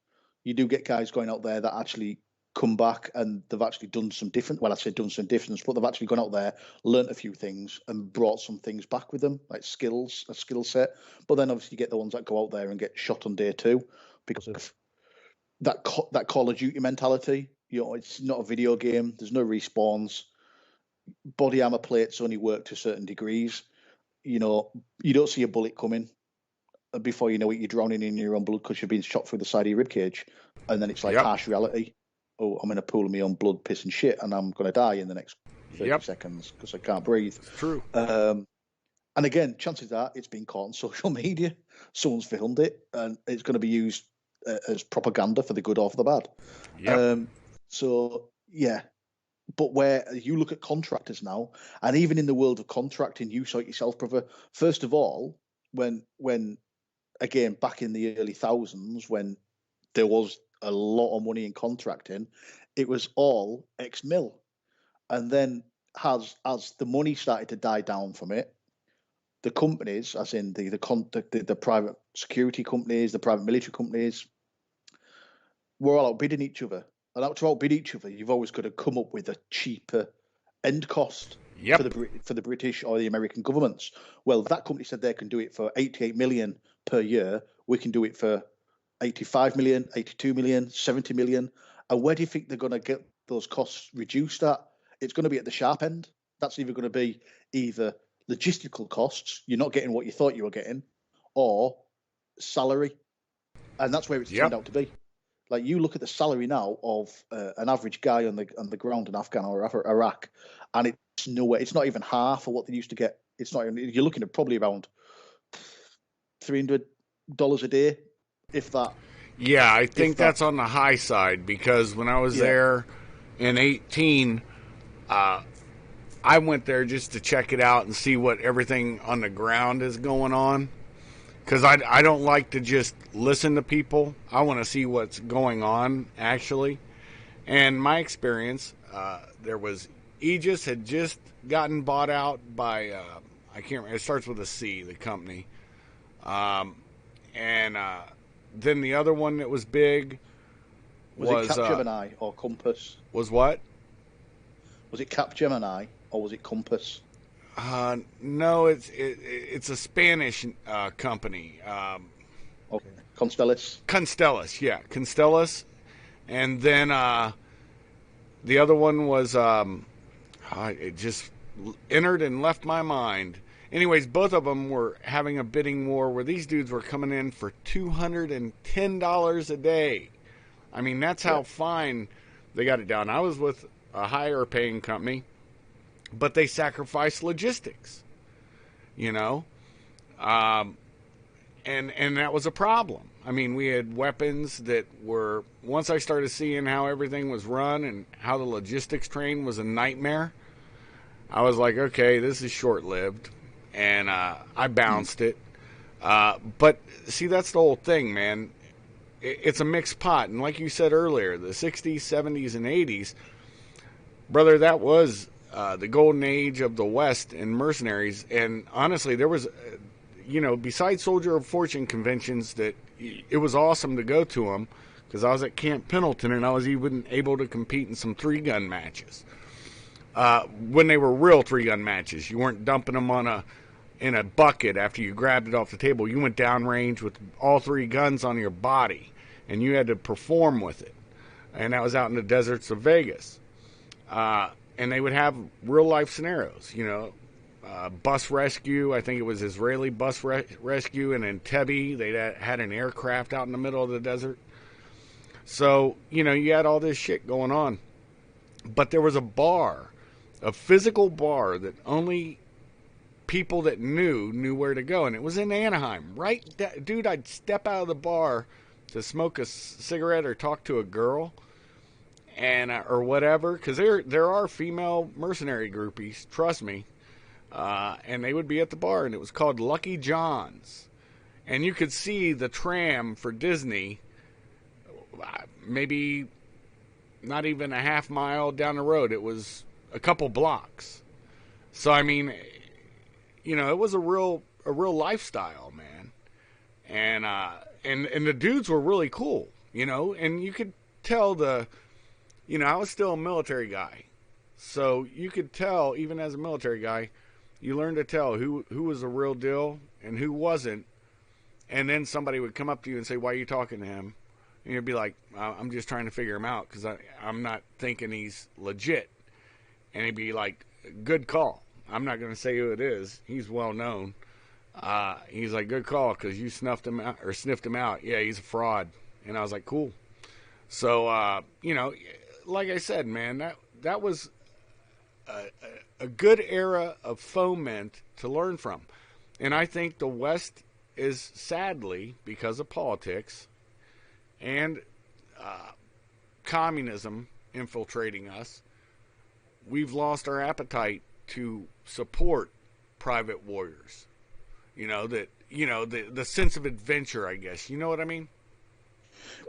You do get guys going out there that actually come back and they've actually done some different, well, I say done some difference, but they've actually gone out there, learnt a few things and brought some things back with them, like skills, a skill set. But then obviously you get the ones that go out there and get shot on day two because of that Call of Duty mentality. It's not a video game. There's no respawns. Body armor plates only work to certain degrees. You don't see a bullet coming. Before you know it, you're drowning in your own blood because you've been shot through the side of your ribcage. And then it's like harsh reality. Oh, I'm in a pool of my own blood, piss and shit, and I'm going to die in the next 30 seconds because I can't breathe. It's true. And again, chances are it's been caught on social media. Someone's filmed it, and it's going to be used as propaganda for the good or for the bad. Yep. So, yeah. But where you look at contractors now, and even in the world of contracting, you saw it yourself, brother. First of all, when again, back in the early thousands, when there was a lot of money in contracting, it was all ex-mil. And then as the money started to die down from it, the companies, as in the private security companies, the private military companies, were all outbidding each other. And to outbid each other, you've always got to come up with a cheaper end cost for the British or the American governments. Well, if that company said they can do it for 88 million per year, we can do it for 85 million, 82 million, 70 million. And where do you think they're going to get those costs reduced at? It's going to be at the sharp end. That's either going to be either logistical costs, you're not getting what you thought you were getting, or salary. And that's where it's turned out to be. Like, you look at the salary now of an average guy on the ground in Afghan or Iraq, and it's nowhere. It's not even half of what they used to get. It's not even. You're looking at probably around $300 a day, if that. Yeah, I think that's on the high side, because when I was there in 2018, I went there just to check it out and see what everything on the ground is going on. Because I don't like to just listen to people. I want to see what's going on, actually. And my experience, there was Aegis had just gotten bought out by, I can't remember, it starts with a C, the company. And then the other one that was big was it Capgemini or Compass? Was what? Was it Capgemini or was it Compass? No, it's a Spanish company. Okay, Constellis. Constellas, yeah, Constellas, and then the other one was it just entered and left my mind. Anyways, both of them were having a bidding war where these dudes were coming in for $210 a day. I mean, that's how fine they got it down. I was with a higher paying company, but they sacrificed logistics, you know, and that was a problem. I mean, we had weapons that were, once I started seeing how everything was run and how the logistics train was a nightmare, I was like, okay, this is short lived, and I bounced it. But see, that's the whole thing, man. It's a mixed pot, and like you said earlier, the 60s, 70s, and 80s, brother, that was the golden age of the West and mercenaries. And honestly, there was, besides Soldier of Fortune conventions, that it was awesome to go to them, because I was at Camp Pendleton and I was even able to compete in some 3-gun matches. When they were real 3-gun matches, you weren't dumping them in a bucket after you grabbed it off the table. You went downrange with all 3 guns on your body, and you had to perform with it. And that was out in the deserts of Vegas. And they would have real life scenarios, bus rescue. I think it was Israeli bus rescue in Entebbe. They had an aircraft out in the middle of the desert. So, you had all this shit going on. But there was a physical bar that only people that knew where to go. And it was in Anaheim, right? Dude, I'd step out of the bar to smoke a cigarette or talk to a girl, and or whatever, because there are female mercenary groupies, trust me, and they would be at the bar, and it was called Lucky John's, and you could see the tram for Disney maybe not even a half mile down the road. It was a couple blocks. So I mean, it was a real lifestyle, man, and the dudes were really cool, and you could tell I was still a military guy. So you could tell, even as a military guy, you learned to tell who was a real deal and who wasn't. And then somebody would come up to you and say, why are you talking to him? And you'd be like, I'm just trying to figure him out because I'm not thinking he's legit. And he'd be like, good call. I'm not going to say who it is. He's well known. He's like, good call because you sniffed him out. Yeah, he's a fraud. And I was like, cool. So, like I said, man, that was a good era of foment to learn from. And I think the West is sadly, because of politics and communism infiltrating us, we've lost our appetite to support private warriors. The sense of adventure, I guess. You know what I mean?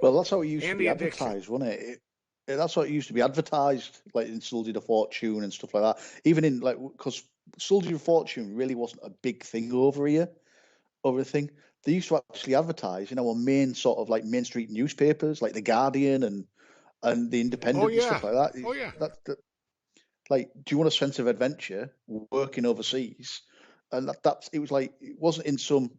Well, that's how it used to And be the addiction. advertised, wasn't it? That's how it used to be advertised, like in Soldier of Fortune and stuff like that. Even in because Soldier of Fortune really wasn't a big thing over here, over a thing. They used to actually advertise, on main sort of like main street newspapers, like the Guardian and the Independent and stuff like that. Oh yeah. Like, do you want a sense of adventure working overseas? And it was like it wasn't in some.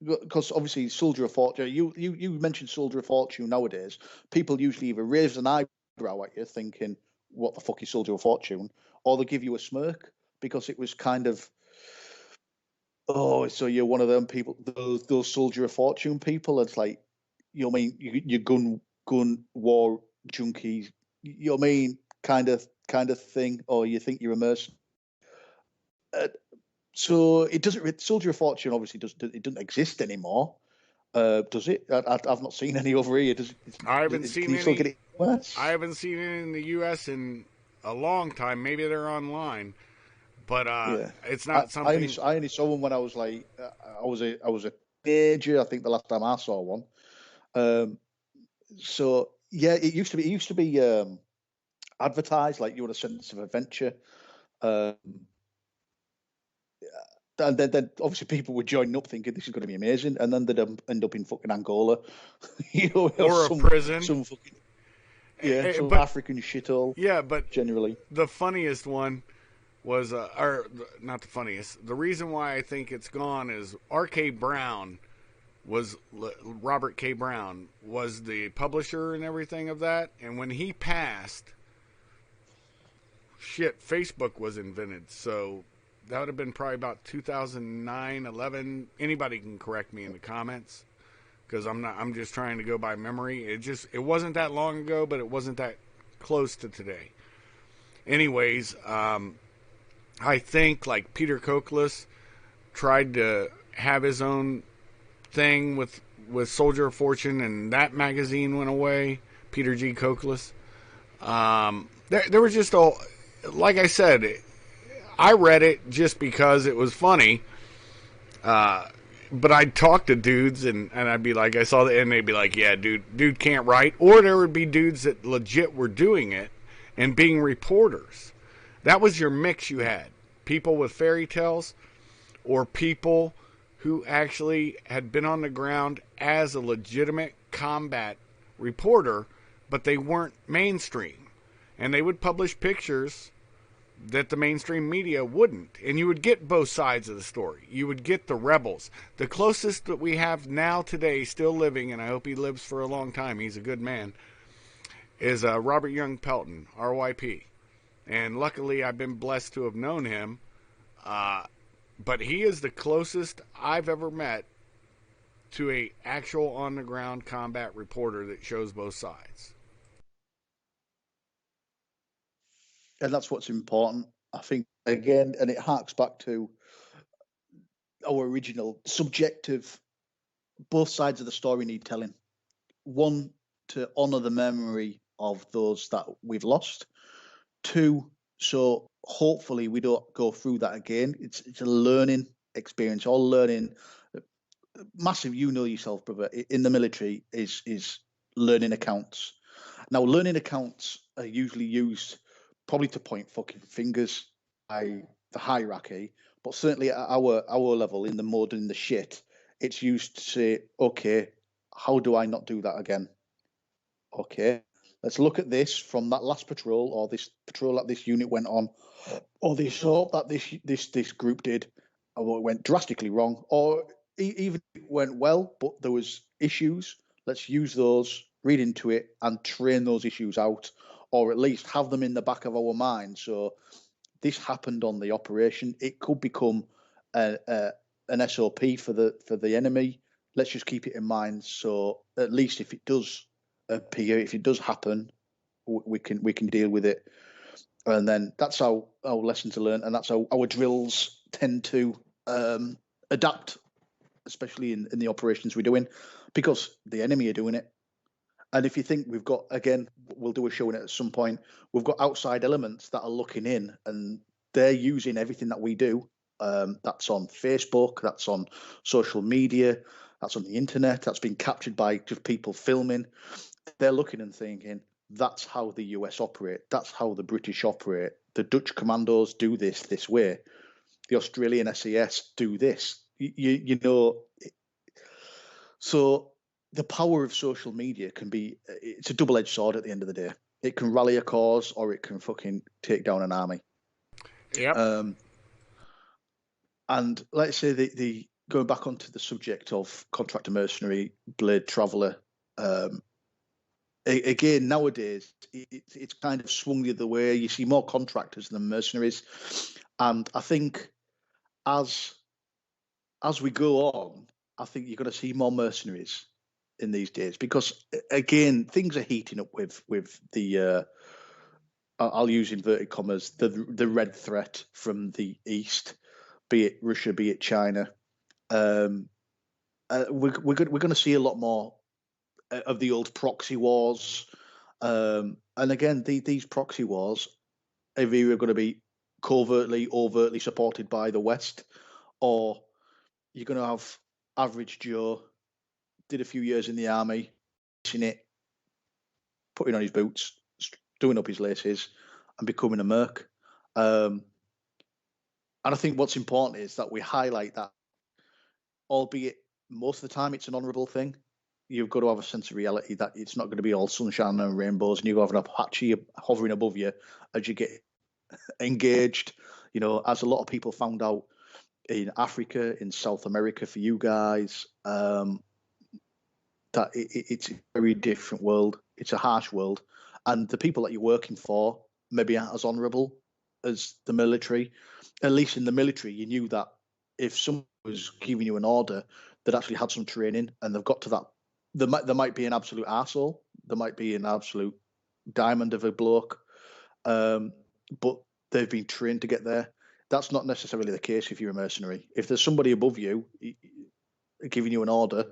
Because obviously, Soldier of Fortune. You mentioned Soldier of Fortune nowadays. People usually either raise an eyebrow at you, thinking, "What the fuck is Soldier of Fortune?" or they give you a smirk because it was kind of, "Oh, so you're one of them people, those Soldier of Fortune people." It's like, you gun war junkies. Kind of thing, or you think you're a mercenary. So it doesn't. Soldier of Fortune obviously doesn't exist anymore, does it? I've not seen any over here. I haven't seen can you still get it? I haven't seen it in the U.S. in a long time. Maybe they're online, but it's not something. I only saw one when I was like I was a teenager. I think the last time I saw one. So yeah, it used to be advertised like you had a sense of adventure. And then obviously people were joining up thinking this is going to be amazing, and then they'd end up in fucking Angola, or some, a prison. some fucking, Yeah, some But African shithole yeah, but generally. the funniest one was, or not the funniest. The reason why I think it's gone is R.K. Brown was Robert K. Brown was the publisher and everything of that, and when he passed, shit, Facebook was invented. So that would have been probably about 2009, 11. Anybody can correct me in the comments because I'm just trying to go by memory. It wasn't that long ago, but it wasn't that close to today. Anyways, I think like Peter Koklus tried to have his own thing with Soldier of Fortune, and that magazine went away. Peter G. Koklus. There was just a, like I said, I read it just because it was funny. But I'd talk to dudes and I'd be like, I saw that, and they'd be like, yeah, dude can't write. Or there would be dudes that legit were doing it and being reporters. That was your mix you had. People with fairy tales or people who actually had been on the ground as a legitimate combat reporter, but they weren't mainstream. And they would publish pictures that the mainstream media wouldn't. And you would get both sides of the story. You would get the rebels. The closest that we have now today, still living, and I hope he lives for a long time, he's a good man, is Robert Young Pelton, RYP. And luckily I've been blessed to have known him. But he is the closest I've ever met to a actual on the ground combat reporter that shows both sides. And that's what's important, I think, again, and it harks back to our original subjective. Both sides of the story need telling. One, to honour the memory of those that we've lost. Two, so hopefully we don't go through that again. It's a learning experience. All learning, massive. You know yourself, brother. In the military, is learning accounts. Now, learning accounts are usually used probably to point fucking fingers by the hierarchy, but certainly at our level, in the mud and the shit, it's used to say, okay, how do I not do that again? Okay, let's look at this from that last patrol, or this patrol that this unit went on, or the assault that this group did, or it went drastically wrong, or even it went well, but there was issues. Let's use those, read into it, and train those issues out, or at least have them in the back of our mind. So this happened on the operation. It could become an SOP for the enemy. Let's just keep it in mind. So at least if it does appear, if it does happen, we can deal with it. And then that's how our lessons are learned, and that's how our drills tend to adapt, especially in the operations we're doing, because the enemy are doing it. And if you think we've got, again, we'll do a show in it at some point, we've got outside elements that are looking in, and they're using everything that we do. That's on Facebook, that's on social media, that's on the internet, that's been captured by just people filming. They're looking and thinking, that's how the US operate. That's how the British operate. The Dutch commandos do this way. The Australian SAS do this. You know, so the power of social media can be, it's a double-edged sword at the end of the day. It can rally a cause, or it can fucking take down an army. Yep. And let's say the going back onto the subject of Contractor, Mercenary, Blade Traveller, again, nowadays, it's kind of swung the other way. You see more contractors than mercenaries. And I think as we go on, I think you're going to see more mercenaries in these days, because, again, things are heating up with the, I'll use inverted commas, the red threat from the East, be it Russia, be it China. We're going to see a lot more of the old proxy wars. And again, these proxy wars are either going to be covertly, overtly supported by the West, or you're going to have average Joe, did a few years in the army, in it, putting on his boots, doing up his laces, and becoming a merc. And I think what's important is that we highlight that, albeit most of the time it's an honourable thing. you've got to have a sense of reality that it's not going to be all sunshine and rainbows, and you're having a Apache hovering above you as you get engaged. You know, as a lot of people found out in Africa, in South America, for you guys, that it's a very different world. It's a harsh world, and the people that you're working for maybe aren't as honourable as the military. At least in the military, you knew that if someone was giving you an order, they'd actually had some training, and they've got to that. There might be an absolute arsehole. There might be an absolute diamond of a bloke, but they've been trained to get there. That's not necessarily the case if you're a mercenary. If there's somebody above you giving you an order,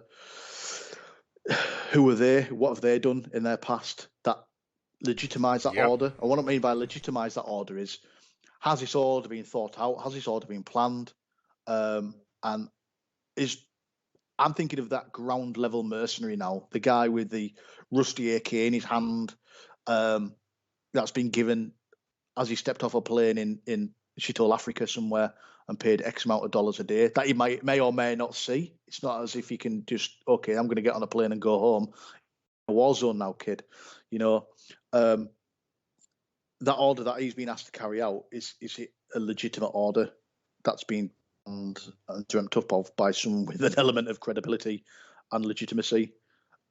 who are they? What have they done in their past that legitimise that order? And what I mean by legitimise that order is, has this order been thought out? Has this order been planned? And I'm thinking of that ground level mercenary now, the guy with the rusty AK in his hand, that's been given as he stepped off a plane in Shithole, Africa somewhere, and paid X amount of dollars a day that he may or may not see. It's not as if he can just, okay, I'm going to get on a plane and go home. A war zone now, kid. You know, that order that he's been asked to carry out, is it a legitimate order that's been and dreamt up of by someone with an element of credibility and legitimacy?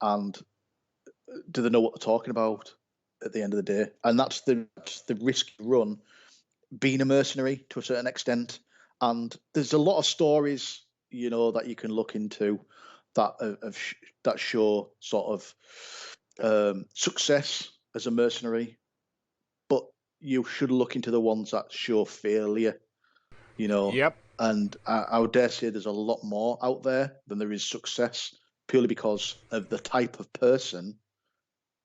And do they know what they're talking about at the end of the day? And that's the risk you run being a mercenary to a certain extent. And there's a lot of stories, you know, that you can look into that show sort of success as a mercenary, but you should look into the ones that show failure, you know. Yep. And I would dare say there's a lot more out there than there is success, purely because of the type of person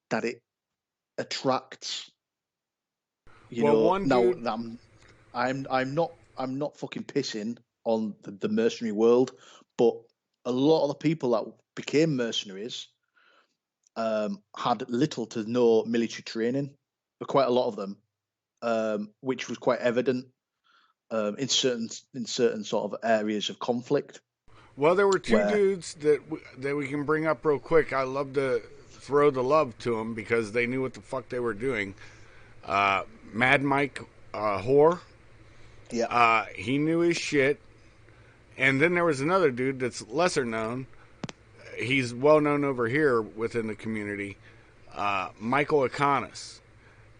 that it attracts. You know, now I'm not fucking pissing on the mercenary world, but a lot of the people that became mercenaries had little to no military training. Quite a lot of them, which was quite evident in certain sort of areas of conflict. Well, there were two dudes that we can bring up real quick. I love to throw the love to them because they knew what the fuck they were doing. Mad Mike Hoare. Yeah. He knew his shit. And then there was another dude that's lesser known. He's well known over here within the community. Michael Econis.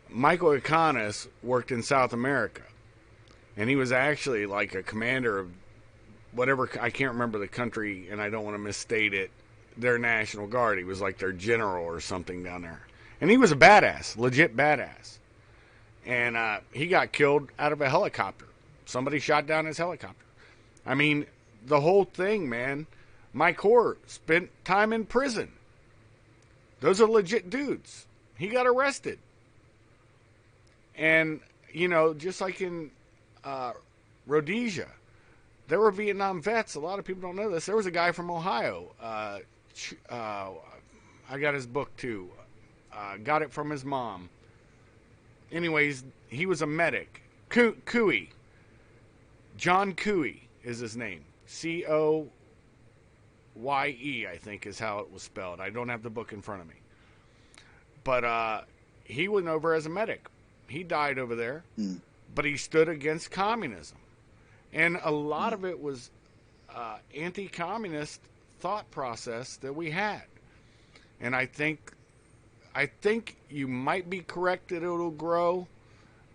Michael Econis worked in South America. And he was actually like a commander of whatever, I can't remember the country, and I don't want to misstate it, their National Guard. He was like their general or something down there. And he was a badass, legit badass. And he got killed out of a helicopter. Somebody shot down his helicopter. I mean, the whole thing, man. Mike Hoare spent time in prison. Those are legit dudes. He got arrested. And, you know, just like in Rhodesia, there were Vietnam vets. A lot of people don't know this. There was a guy from Ohio. I got his book, too. Got it from his mom. Anyways, he was a medic. Cooey. John Cooey is his name. Coye, I think is how it was spelled. I don't have the book in front of me. But he went over as a medic. He died over there. But he stood against communism. And a lot of it was anti-communist thought process that we had. And I think you might be correct that it'll grow,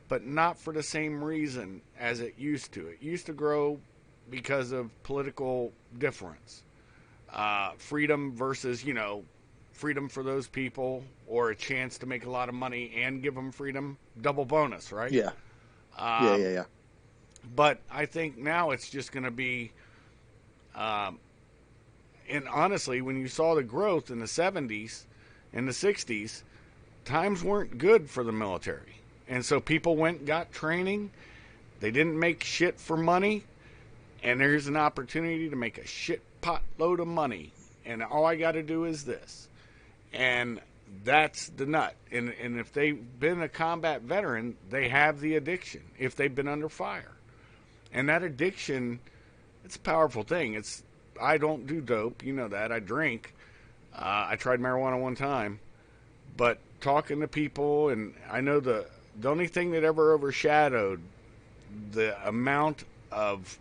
but not for the same reason as it used to. It used to grow because of political difference. Freedom versus, you know, freedom for those people or a chance to make a lot of money and give them freedom. Double bonus, right? Yeah. Yeah. But I think now it's just going to be, and honestly, when you saw the growth in the 70s and the 60s, times weren't good for the military. And so people went and got training. They didn't make shit for money. And there's an opportunity to make a shit pot load of money. And all I got to do is this. And that's the nut. And if they've been a combat veteran, they have the addiction if they've been under fire. And that addiction, it's a powerful thing. I don't do dope. You know that. I drink. I tried marijuana one time, but talking to people, and I know the only thing that ever overshadowed the amount of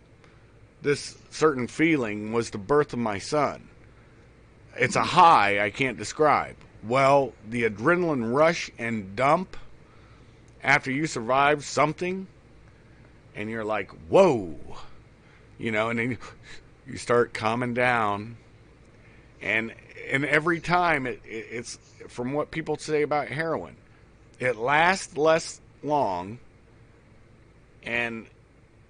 this certain feeling was the birth of my son. It's a high I can't describe. Well, the adrenaline rush and dump after you survive something, and you're like, whoa, and then you start calming down, and every time it's from what people say about heroin, it lasts less long, and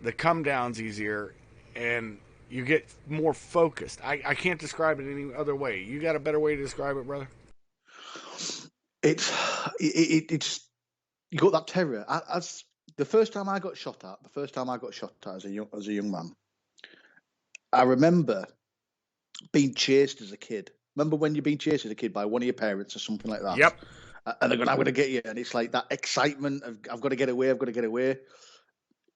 the come down's easier, and you get more focused. I can't describe it any other way. You got a better way to describe it, brother? It's you got that terror. As the first time I got shot at, as a young man, I remember being chased as a kid. Remember when you're being chased as a kid by one of your parents or something like that? Yep. And they're going, "I'm going to get you," and it's like that excitement of I've got to get away. I've got to get away.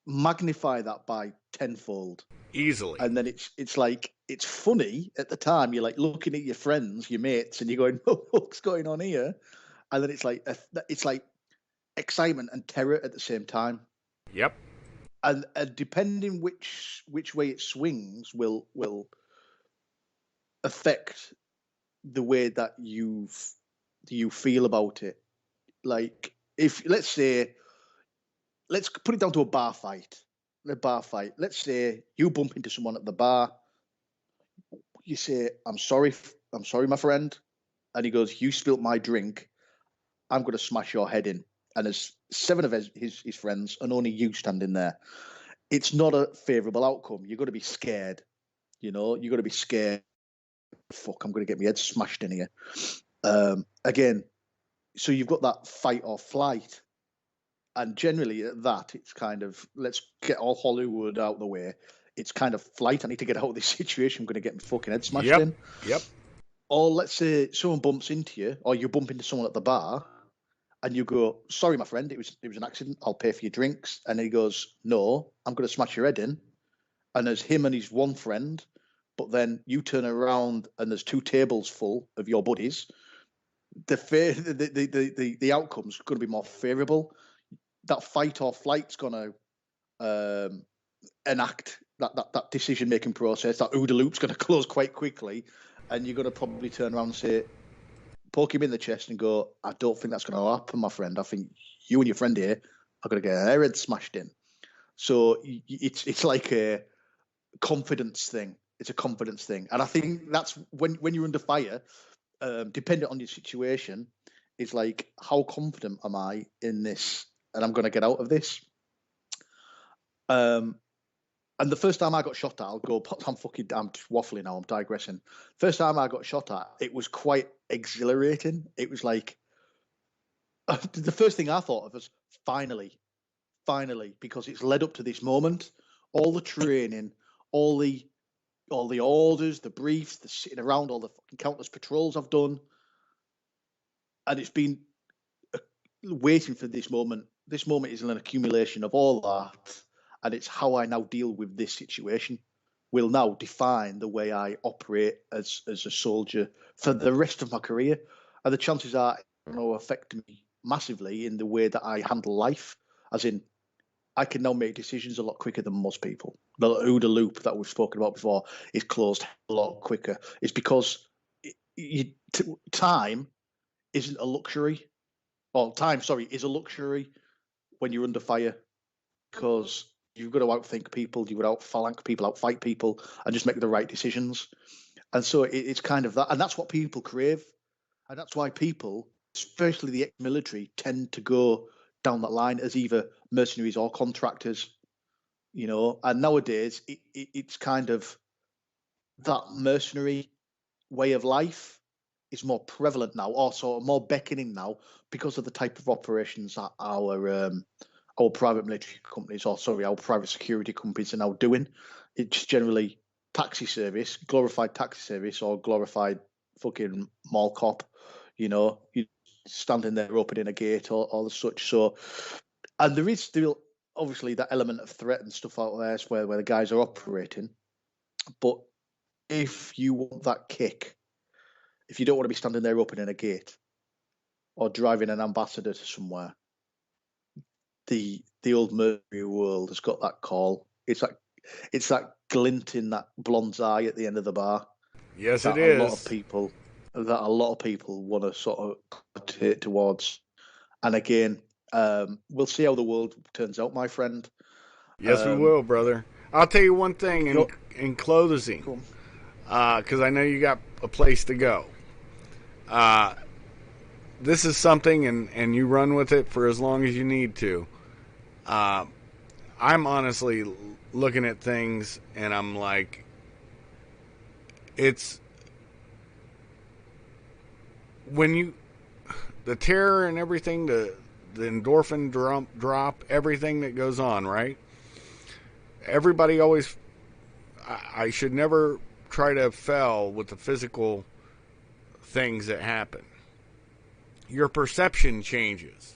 Magnify that by tenfold. Easily. And then it's like it's funny at the time. You're like looking at your friends, your mates, and you're going, "What's going on here?" And then it's like excitement and terror at the same time. Yep. And depending which way it swings will affect the way that you feel about it. Like if let's put it down to a bar fight. Let's say you bump into someone at the bar. You say, I'm sorry, my friend. And he goes, you spilt my drink. I'm going to smash your head in. And there's 7 of his friends and only you standing there. It's not a favourable outcome. You've got to be scared. You've got to be scared. Fuck, I'm going to get my head smashed in here. Again, so you've got that fight or flight. And generally at that, it's kind of, let's get all Hollywood out of the way. It's kind of flight. I need to get out of this situation. I'm going to get my fucking head smashed in. Yep. Or let's say someone bumps into you, or you bump into someone at the bar, and you go, sorry, my friend, it was an accident. I'll pay for your drinks. And he goes, no, I'm going to smash your head in. And there's him and his one friend. But then you turn around and there's 2 tables full of your buddies. The outcome's going to be more favourable. That fight or flight's going to enact that decision making process. That OODA loop's going to close quite quickly, and you're going to probably turn around and say, poke him in the chest and go, I don't think that's going to happen, my friend. I think you and your friend here are going to get their head smashed in. So it's like a confidence thing. It's a confidence thing, and I think that's when you're under fire, dependent on your situation, is like, how confident am I in this? And I'm going to get out of this. And the first time I got shot at, I'm waffling now, I'm digressing. First time I got shot at, it was quite exhilarating. It was like, the first thing I thought of was, finally, because it's led up to this moment. All the training, all the orders, the briefs, the sitting around, all the fucking countless patrols I've done. And it's been waiting for this moment. This moment is an accumulation of all that, and it's how I now deal with this situation will now define the way I operate as a soldier for the rest of my career. And the chances are it will affect me massively in the way that I handle life, as in I can now make decisions a lot quicker than most people. The OODA loop that we've spoken about before is closed a lot quicker. It's because time isn't a luxury. Or time, sorry, is a luxury when you're under fire, because you've got to outthink people, you've got to outflank people, outfight people, and just make the right decisions. And so it's kind of that, and that's what people crave, and that's why people, especially the ex-military, tend to go down that line as either mercenaries or contractors, And nowadays, it's kind of that mercenary way of life is more prevalent now, also more beckoning now, because of the type of operations that our private military companies, our private security companies are now doing. It's generally taxi service, glorified taxi service, or glorified fucking mall cop. You standing there opening a gate or the such. So, and there is still obviously that element of threat and stuff out there where the guys are operating. But if you want that kick, if you don't want to be standing there opening a gate or driving an ambassador to somewhere, the old Mercenary world has got that call. It's that glint in that blonde's eye at the end of the bar Yes, it that a lot of is. people want to sort of gravitate towards. And again, we'll see how the world turns out, my friend. Yes, we will, brother. I'll tell you one thing in closing, Cool. because I know you got a place to go. This is something, and you run with it for as long as you need to. I'm honestly looking at things, and I'm like, it's when the terror and everything, the endorphin drop, everything that goes on, right? Everybody always, I should never try to fell with the physical things that happen. Your perception changes.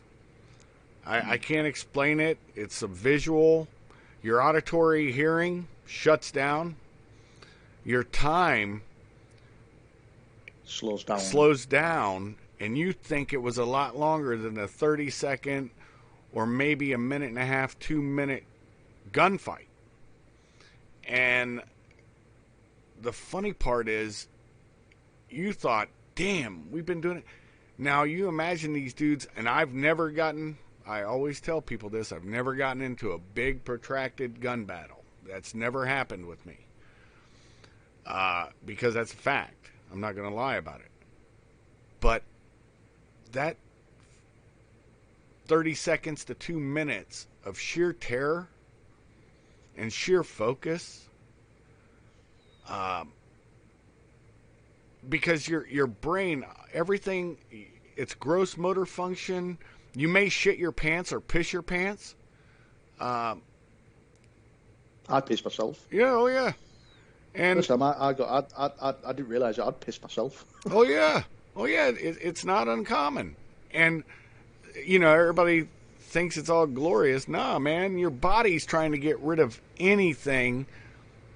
I can't explain it. It's a visual. Your auditory hearing shuts down. Your time slows down, and you think it was a lot longer than a 30-second or maybe a minute and a half, 2-minute gunfight. And the funny part is, you thought, damn, we've been doing it. Now, you imagine these dudes, and I always tell people this, I've never gotten into a big, protracted gun battle. That's never happened with me. Because that's a fact. I'm not going to lie about it. But that 30 seconds to 2 minutes of sheer terror and sheer focus, because your brain, everything, it's gross motor function. You may shit your pants or piss your pants. I pissed myself. Yeah, oh yeah. And first time I didn't realize I'd pissed myself. oh yeah, it's not uncommon. And everybody thinks it's all glorious. Nah, man, your body's trying to get rid of anything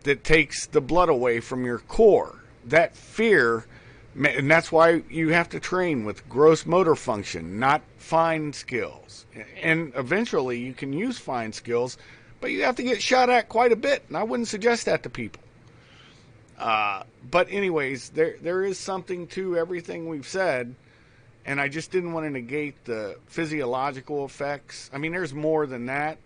that takes the blood away from your core. That fear, and that's why you have to train with gross motor function, not fine skills. And eventually you can use fine skills, but you have to get shot at quite a bit, and I wouldn't suggest that to people. But anyways, there is something to everything we've said, and I just didn't want to negate the physiological effects. I mean, there's more than that,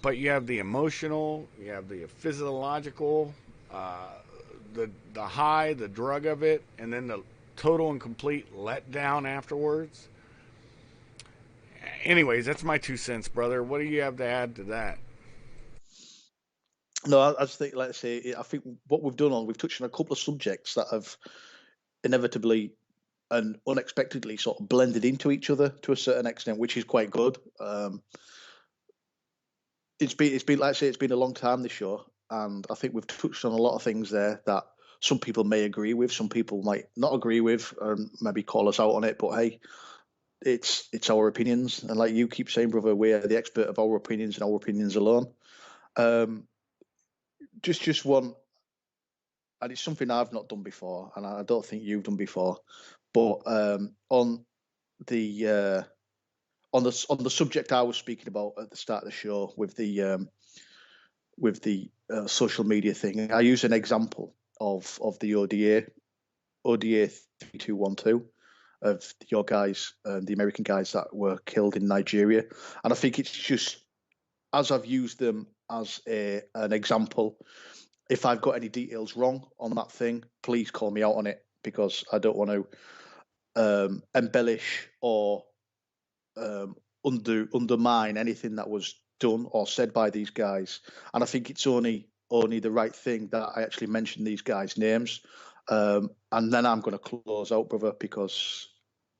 but you have the emotional, you have the physiological, the high, the drug of it, and then the total and complete letdown afterwards. Anyways, that's my 2 cents, brother. What do you have to add to that? No, I just think, let's say, I think what we've touched on a couple of subjects that have inevitably and unexpectedly sort of blended into each other to a certain extent, which is quite good. It's been like I say, it's been a long time, this show, and I think we've touched on a lot of things there that some people may agree with, some people might not agree with, and maybe call us out on it. But hey, it's our opinions, and like you keep saying, brother, we're the expert of our opinions and our opinions alone. Just one, and it's something I've not done before, and I don't think you've done before. But on the subject I was speaking about at the start of the show with the social media thing, I use an example of the ODA 3212 of your guys, the American guys that were killed in Nigeria, and I think it's just, as I've used them as an example, if I've got any details wrong on that thing, please call me out on it, because I don't want to embellish or undermine anything that was done or said by these guys. And I think it's only the right thing that I actually mention these guys' names. And then I'm going to close out, brother, because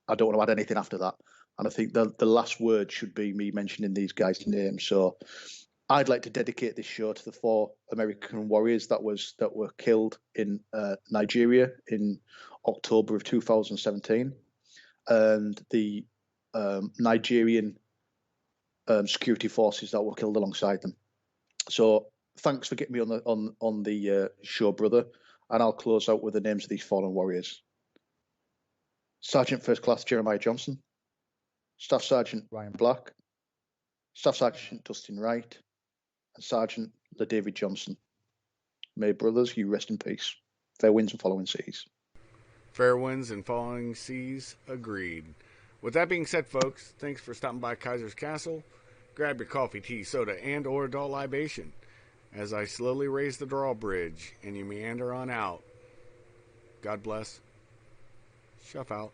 I don't want to add anything after that. And I think the last word should be me mentioning these guys' names. So I'd like to dedicate this show to the 4 American warriors that were killed in Nigeria in October of 2017, and the Nigerian security forces that were killed alongside them. So thanks for getting me on the show, brother. And I'll close out with the names of these fallen warriors. Sergeant First Class Jeremiah Johnson, Staff Sergeant Ryan Black, Staff Sergeant Dustin Wright, and Sergeant LaDavid Johnson. May brothers, you rest in peace. Fair winds and following seas. Fair winds and falling seas, agreed. With that being said, folks, thanks for stopping by Kaiser's Castle. Grab your coffee, tea, soda, and or adult libation as I slowly raise the drawbridge and you meander on out. God bless. Shuff out.